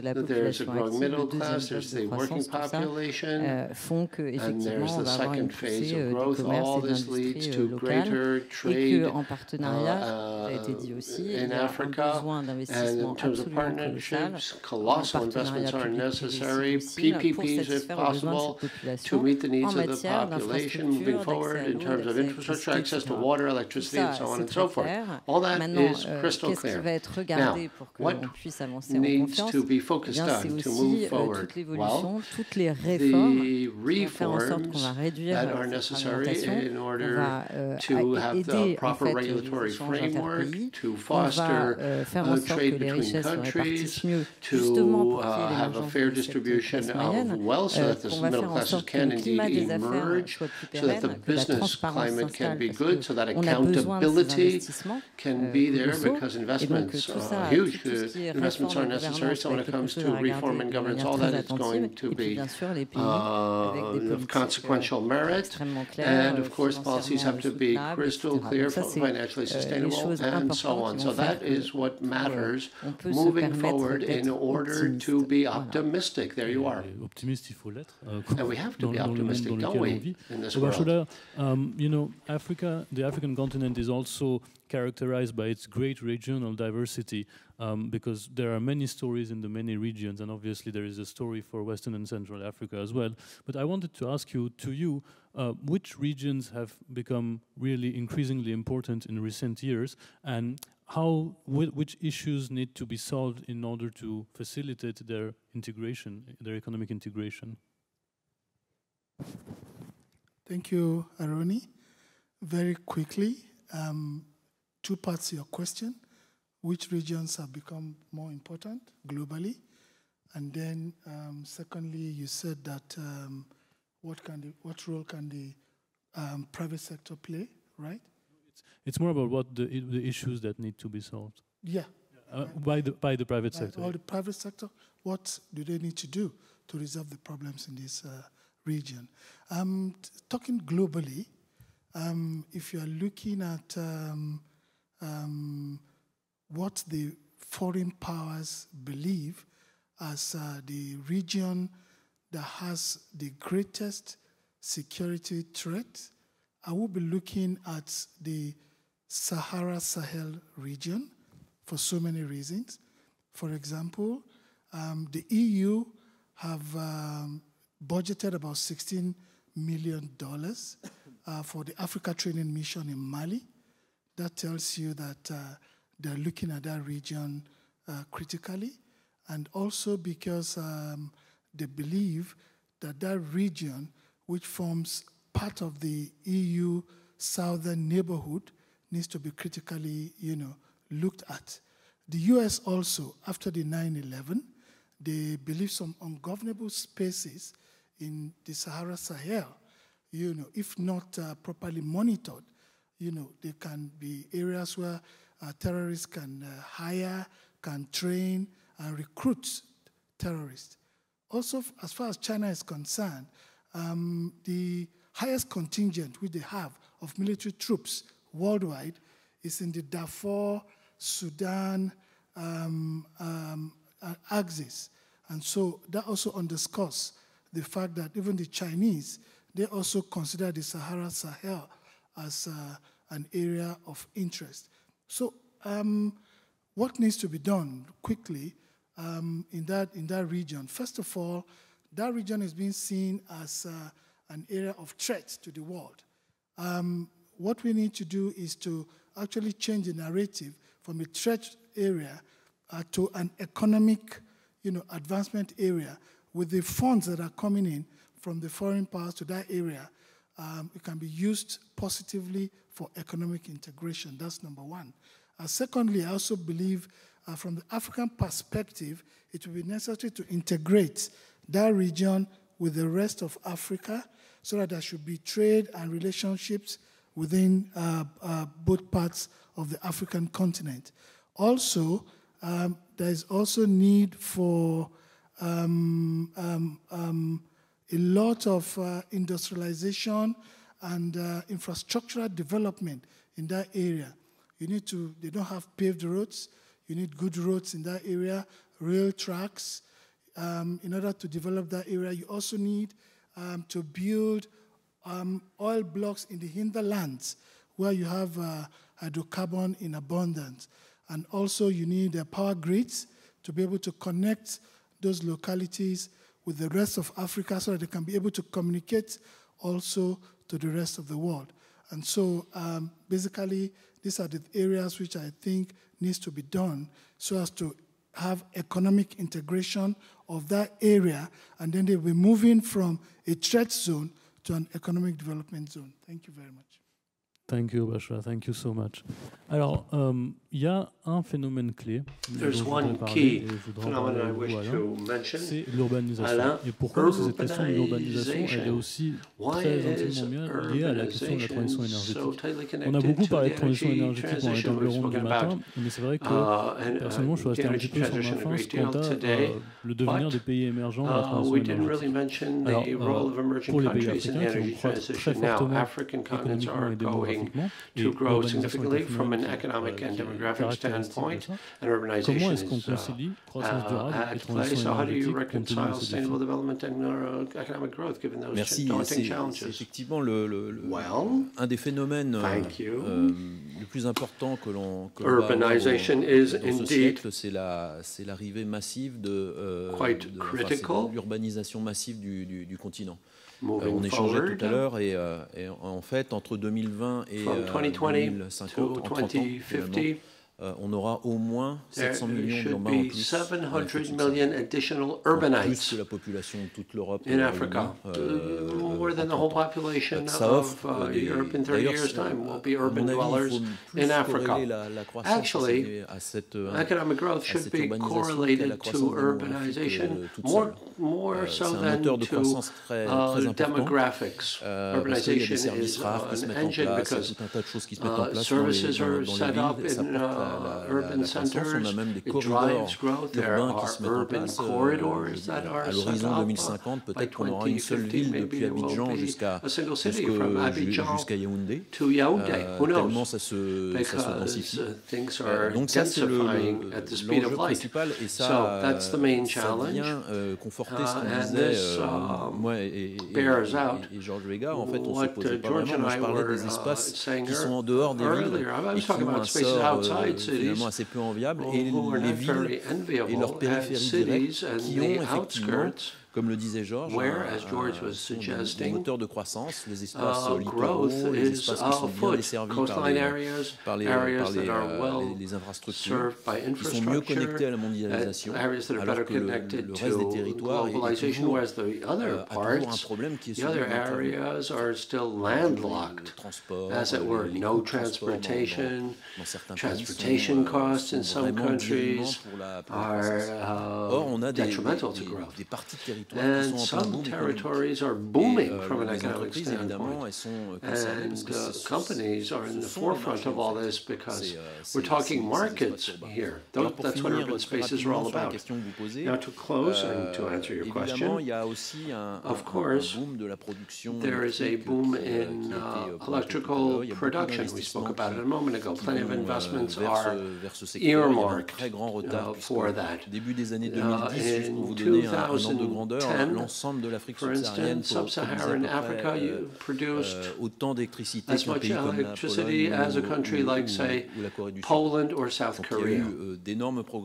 That there's a growing middle class, there's the working population, and there's the second phase of growth. All this leads to greater trade in Africa, and in terms of partnerships, colossal investments are necessary. PPPs, if possible, to meet the needs of the population moving forward in terms of infrastructure, access to water, electricity, and so on and so forth. All that is crystal clear. Now, what needs to be focused on to move forward? Well, the reforms that are necessary in order to have the proper regulatory framework, to foster trade between countries, to have a fair distribution of wealth so that the middle classes can indeed emerge, so that the business climate can be good, so that accountability can be there, because investments are huge. Investments are necessary, so when it comes to reform and governance, all that is going to be of consequential merit. And of course, policies have to be crystal clear, financially sustainable, and so on. So that is what matters moving forward in order to be optimistic. There you are. Optimiste, il faut l'être And we have to be dans le monde optimistic, dans don't lequel we, on vit. in this Obashola, you know, the African continent is also characterized by its great regional diversity because there are many stories in the many regions, and obviously there is a story for Western and Central Africa as well. But I wanted to ask you, which regions have become really increasingly important in recent years, and which issues need to be solved in order to facilitate their integration, their economic integration? Thank you, Aroni. Very quickly, 2 parts to your question. Which regions have become more important globally? And then, secondly, you said that what role can the private sector play, right? It's more about what the issues that need to be solved. Yeah. By the private sector. Or the private sector, what do they need to do to resolve the problems in this region? Talking globally, if you are looking at what the foreign powers believe as the region that has the greatest security threat, I will be looking at the Sahara-Sahel region for so many reasons. For example, the EU have budgeted about $16 million for the Africa Training Mission in Mali. That tells you that they're looking at that region critically, and also because they believe that that region, which forms part of the EU southern neighborhood, needs to be critically, looked at. The US also, after the 9/11, they believe some ungovernable spaces in the Sahara-Sahel, if not properly monitored, there can be areas where terrorists can hire, can train, and recruit terrorists. Also, as far as China is concerned, the highest contingent which they have of military troops worldwide is in the Darfur, Sudan axis. And so that also underscores the fact that even the Chinese, they also consider the Sahara-Sahel as an area of interest. So what needs to be done quickly in that region? First of all, that region is being seen as an area of threat to the world. What we need to do is to actually change the narrative from a threat area to an economic, advancement area. With the funds that are coming in from the foreign powers to that area, it can be used positively for economic integration. That's number one. Secondly, I also believe from the African perspective, it will be necessary to integrate that region with the rest of Africa so that there should be trade and relationships within both parts of the African continent. Also, there is also need for a lot of industrialization and infrastructural development in that area. They don't have paved roads. You need good roads in that area, rail tracks. In order to develop that area, you also need to build oil blocks in the hinterlands where you have hydrocarbon in abundance. And also you need power grids to be able to connect those localities with the rest of Africa so that they can be able to communicate also to the rest of the world. And so basically, these are the areas which I think needs to be done so as to have economic integration of that area, and then they'll be moving from a threat zone to an economic development zone. Thank you very much. Thank you, Obashola. Thank you so much. Alors, il y a un phénomène clé. There's one key phenomenon I wish to mention. C'est l'urbanisation. Et pourquoi cette question de l'urbanisation, elle est aussi très intimement liée à la question de la transition énergétique. On a beaucoup parlé de transition énergétique dans l'intervenant du matin, mais c'est vrai que personnellement, je suis resté un petit peu sur ma faim quant à le devenir des pays émergents de la transition énergétique. Alors, pour les pays africains qui vont croître très fortement économiquement et démographiquement, starting to grow significantly from an economic and demographic standpoint, and urbanization is at play. So how do you reconcile sustainable development and economic growth given those daunting challenges? Effectivement, un des phénomènes le plus important que l'on voit dans ce siècle, c'est l'arrivée massive de l'urbanisation massive du continent. On échangeait tout à l'heure et en fait entre 2020 et 2050, en 30 ans, on aura au moins 700 millions d'urbains en plus. 700 million additional urbanites plus que la population de toute l'Europe in Africa. More than the whole population of Europe in 30 years' time will be urban dwellers in Africa. Actually, economic growth should be correlated to urbanization more so than to demographics. Urbanization is an engine because services are set up in urban centers, it drives growth. There are urban corridors that are set up. By 2050, maybe it will be a single city from Abidjan to Yaoundé. Who knows? Because things are densifying at the speed of light. So that's the main challenge. And this bears out what George and I were saying earlier. I was talking about spaces outside cities assez peu enviables et les villes et leurs périphéries directes qui ont effectivement, comme le disait Georges, des moteurs de croissance, les espaces littoraux, les espaces qui sont bien desservis par les infrastructures, qui sont mieux connectés à la mondialisation, alors que le reste des territoires a toujours un problème qui est celui du transport, no transportation, transportation costs in some countries are detrimental to growth. And some territories are booming from an economic standpoint. And companies are in the forefront of all this because we're talking markets here. That's what urban spaces are all about. Now, to close and to answer your question, of course, there is a boom in electrical production. We spoke about it a moment ago. Plenty of investments are earmarked for that. In 2010, for instance, sub-Saharan Africa produced as much electricity as a country like, say, Poland or South Korea,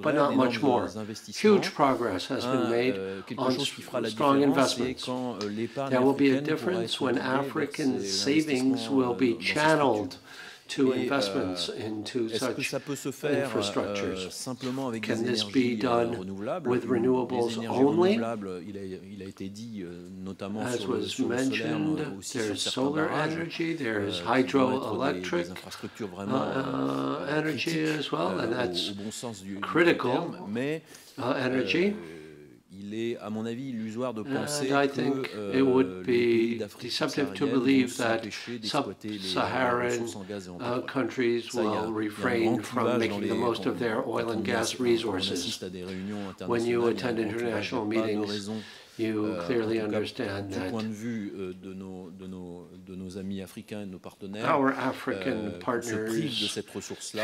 but not much more. Huge progress has been made on strong investments. There will be a difference when African savings will be channeled to investments into such infrastructures. Can this be done with renewables only? As was mentioned, there's solar energy, there's hydroelectric energy as well, and that's critical energy. Il est, à mon avis, illusoire de penser I think it would be deceptive to believe that sub-Saharan countries will refrain from making the most of their oil and gas resources. When you attend international meetings, you clearly understand that our African partners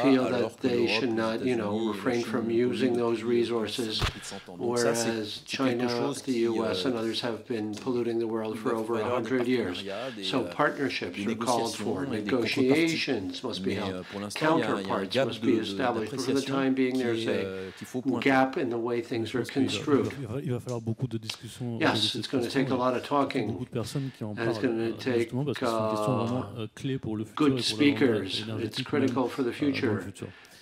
feel that they should not, refrain from using those resources, whereas China, the U.S., and others have been polluting the world for over 100 years. So partnerships are called for, negotiations must be held, counterparts must be established, but for the time being there's a gap in the way things are construed. Yes, it's going to take a lot of talking, and it's going to take good speakers. It's critical for the future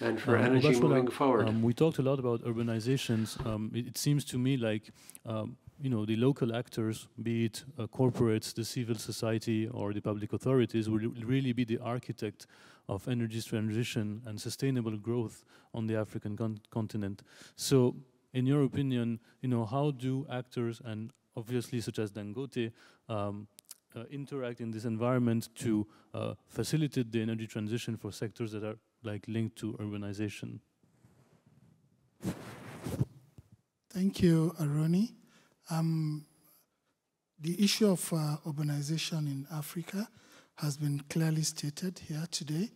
and for energy moving forward. We talked a lot about urbanizations. It seems to me like the local actors, be it corporates, the civil society, or the public authorities, will really be the architect of energy transition and sustainable growth on the African continent. So, in your opinion, how do actors, and obviously such as Dangote, interact in this environment to facilitate the energy transition for sectors that are linked to urbanization? Thank you, Aroni. The issue of urbanization in Africa has been clearly stated here today.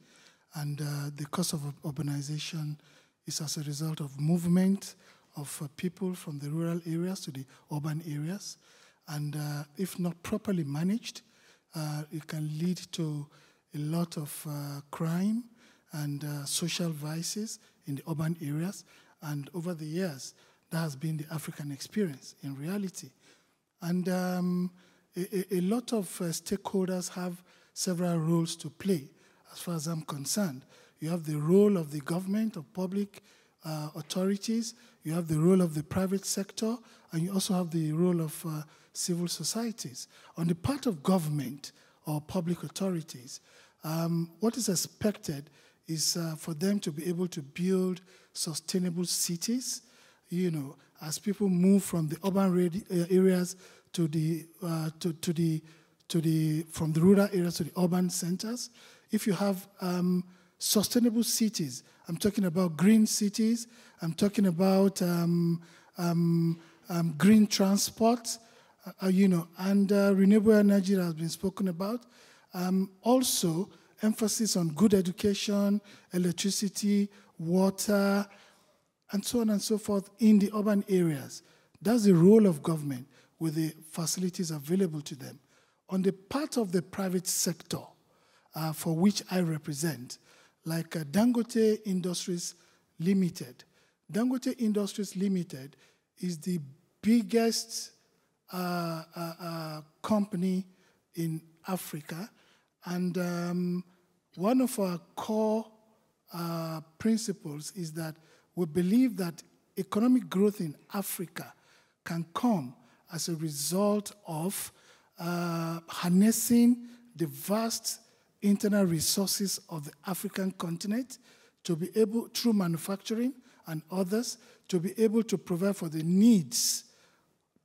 And the cost of urbanization is as a result of movement of people from the rural areas to the urban areas. And if not properly managed, it can lead to a lot of crime and social vices in the urban areas. And over the years, that has been the African experience in reality. And a lot of stakeholders have several roles to play, as far as I'm concerned. You have the role of the government, of public authorities, you have the role of the private sector, and you also have the role of civil societies. On the part of government or public authorities, what is expected is for them to be able to build sustainable cities, you know, as people move from the urban areas to from the rural areas to the urban centers. If you have sustainable cities, I'm talking about green cities, I'm talking about green transport, you know, and renewable energy that has been spoken about. Also, emphasis on good education, electricity, water, and so on and so forth in the urban areas. That's the role of government with the facilities available to them. On the part of the private sector, for which I represent, like Dangote Industries Limited. Dangote Industries Limited is the biggest company in Africa, and one of our core principles is that we believe that economic growth in Africa can come as a result of harnessing the vast internal resources of the African continent to be able, through manufacturing and others, to be able to provide for the needs,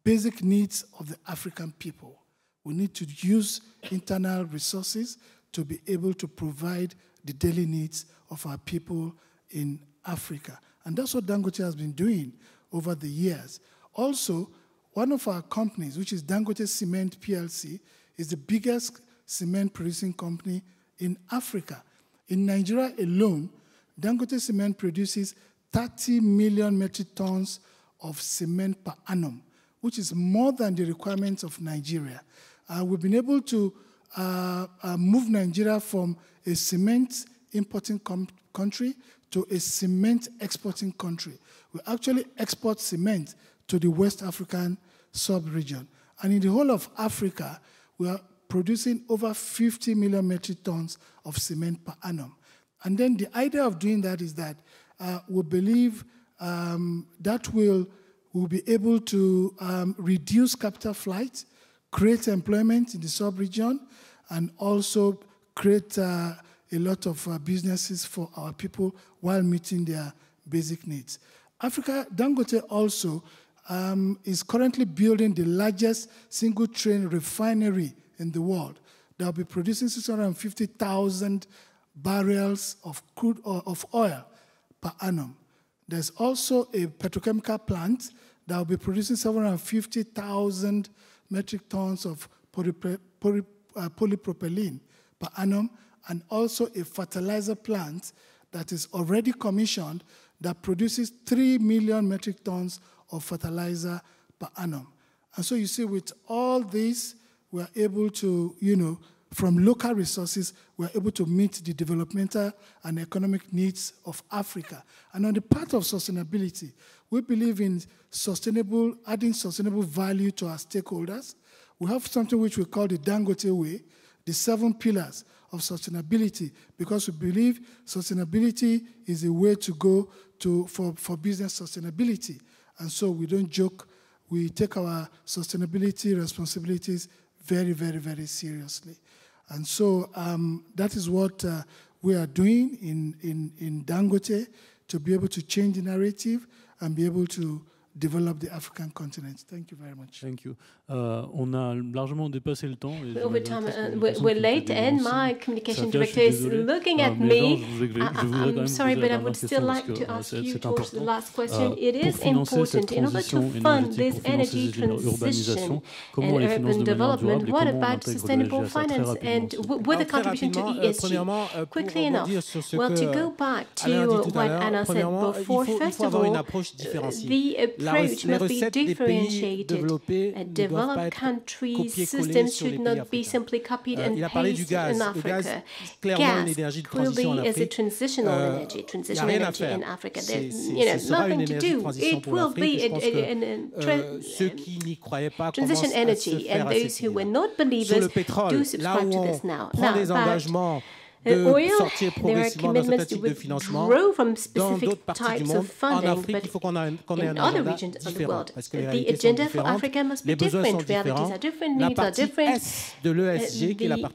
basic needs of the African people. We need to use internal resources to be able to provide the daily needs of our people in Africa. And that's what Dangote has been doing over the years. Also, one of our companies, which is Dangote Cement PLC, is the biggest cement producing company in Africa. In Nigeria alone, Dangote Cement produces 30 million metric tons of cement per annum, which is more than the requirements of Nigeria. We've been able to move Nigeria from a cement importing country to a cement exporting country. We actually export cement to the West African sub-region. And in the whole of Africa, we are producing over 50 million metric tons of cement per annum. And then the idea of doing that is that we believe that we'll be able to reduce capital flight, create employment in the sub-region, and also create a lot of businesses for our people while meeting their basic needs. Dangote also is currently building the largest single-train refinery in the world that will be producing 650,000 barrels of crude of oil per annum. There's also a petrochemical plant that will be producing 750,000 metric tons of polypropylene per annum, and also a fertilizer plant that is already commissioned that produces 3 million metric tons of fertilizer per annum. And so you see, with all this, we're able to, you know, from local resources, we're able to meet the developmental and economic needs of Africa. And on the part of sustainability, we believe in adding sustainable value to our stakeholders. We have something which we call the Dangote Way, the 7 pillars of sustainability, because we believe sustainability is a way to go for business sustainability. And so we don't joke. We take our sustainability responsibilities very, very, very seriously. And so that is what we are doing in Dangote to be able to change the narrative and be able to develop the African continent. Thank you very much. Thank you. On a largement dépassé le temps. Over time, we're late, and my communication director is looking at me. I'm sorry, but I would still like to ask you towards the last question. It is important in order to fund this energy transition and urban development. What about sustainable finance and with a contribution to ESG? Quickly enough, well, to go back to what Anna said before, first of all, the approach must be differentiated. Developed countries' systems should not be simply copied and pasted in Africa. Gas clearly is a transitional energy in Africa. There's nothing to do. It will be a transition energy, and those who were not believers do subscribe to this now. Oil, there are commitments to withdraw from specific types of funding, but in other regions of the world, the agenda for Africa must be different. Realities are different, needs are different. The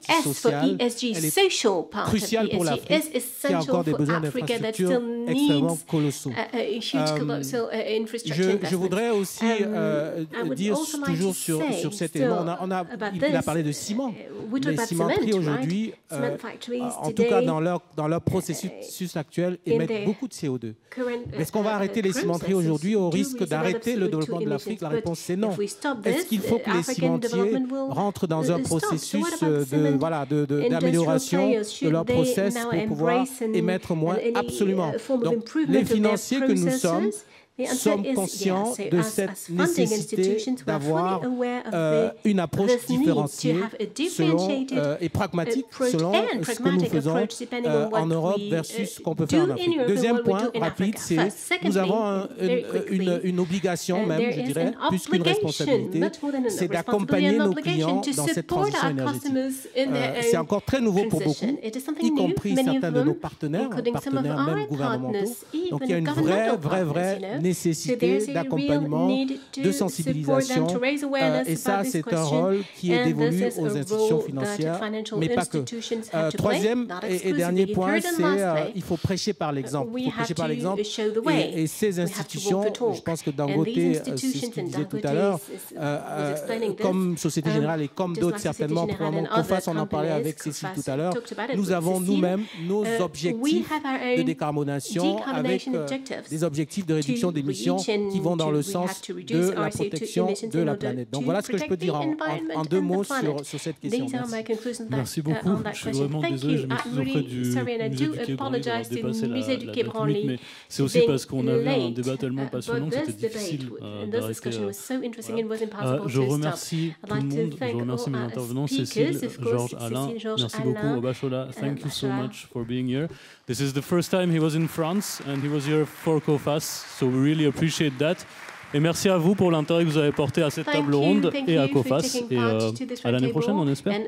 S for ESG, social part of ESG, is essential for Africa that still needs a huge colossal infrastructure investment. Je voudrais aussi dire toujours sur cet élément, il a parlé de ciment. Les cimenteries aujourd'hui, en tout cas dans leur processus actuel, émettent beaucoup de CO2. Est-ce qu'on va arrêter les cimenteries aujourd'hui au risque d'arrêter le développement de l'Afrique? La réponse est non. Est-ce qu'il faut que les cimentiers rentrent dans un processus d'amélioration de leur process pour pouvoir émettre moins? Absolument. Donc les financiers que nous sommes conscients de cette nécessité d'avoir une approche différenciée et pragmatique selon ce que nous faisons en Europe versus ce qu'on peut faire en Afrique. Deuxième point rapide, c'est nous avons une obligation même, je dirais, plus qu'une responsabilité, c'est d'accompagner nos clients dans cette transition énergétique. C'est encore très nouveau pour beaucoup, y compris certains de nos partenaires même gouvernementaux. Donc il y a une vraie nécessité d'accompagnement, de sensibilisation, et ça c'est un rôle qui est dévolu aux institutions financières, mais pas que. Troisième et dernier point, c'est il faut prêcher par l'exemple. Il faut prêcher par l'exemple, et ces institutions, je pense que Dangote, c'est ce qu'il disait tout à l'heure, comme Société Générale et comme d'autres certainement, probablement Coface, on en parlait avec Cécile tout à l'heure, nous avons nous-mêmes nos objectifs de décarbonation avec des objectifs de réduction d'émissions qui vont dans le sens de la protection de la planète. Donc voilà ce que je peux dire en deux mots sur cette question. Merci beaucoup. Je suis vraiment désolé, je m'excuse auprès du musée du Quai Branly, mais c'est aussi parce qu'on avait un débat tellement passionnant que c'était difficile d'arrêter. Je remercie tout le monde, je remercie mes intervenants, Cécile, Georges, Alain. Merci beaucoup, Obashola. Thank you so much for being here. This is the first time he was in France and he was here for Coface, so we really appreciate that. Et merci à vous pour l'intérêt que vous avez porté à cette table ronde et à Coface. Et à l'année prochaine, on espère.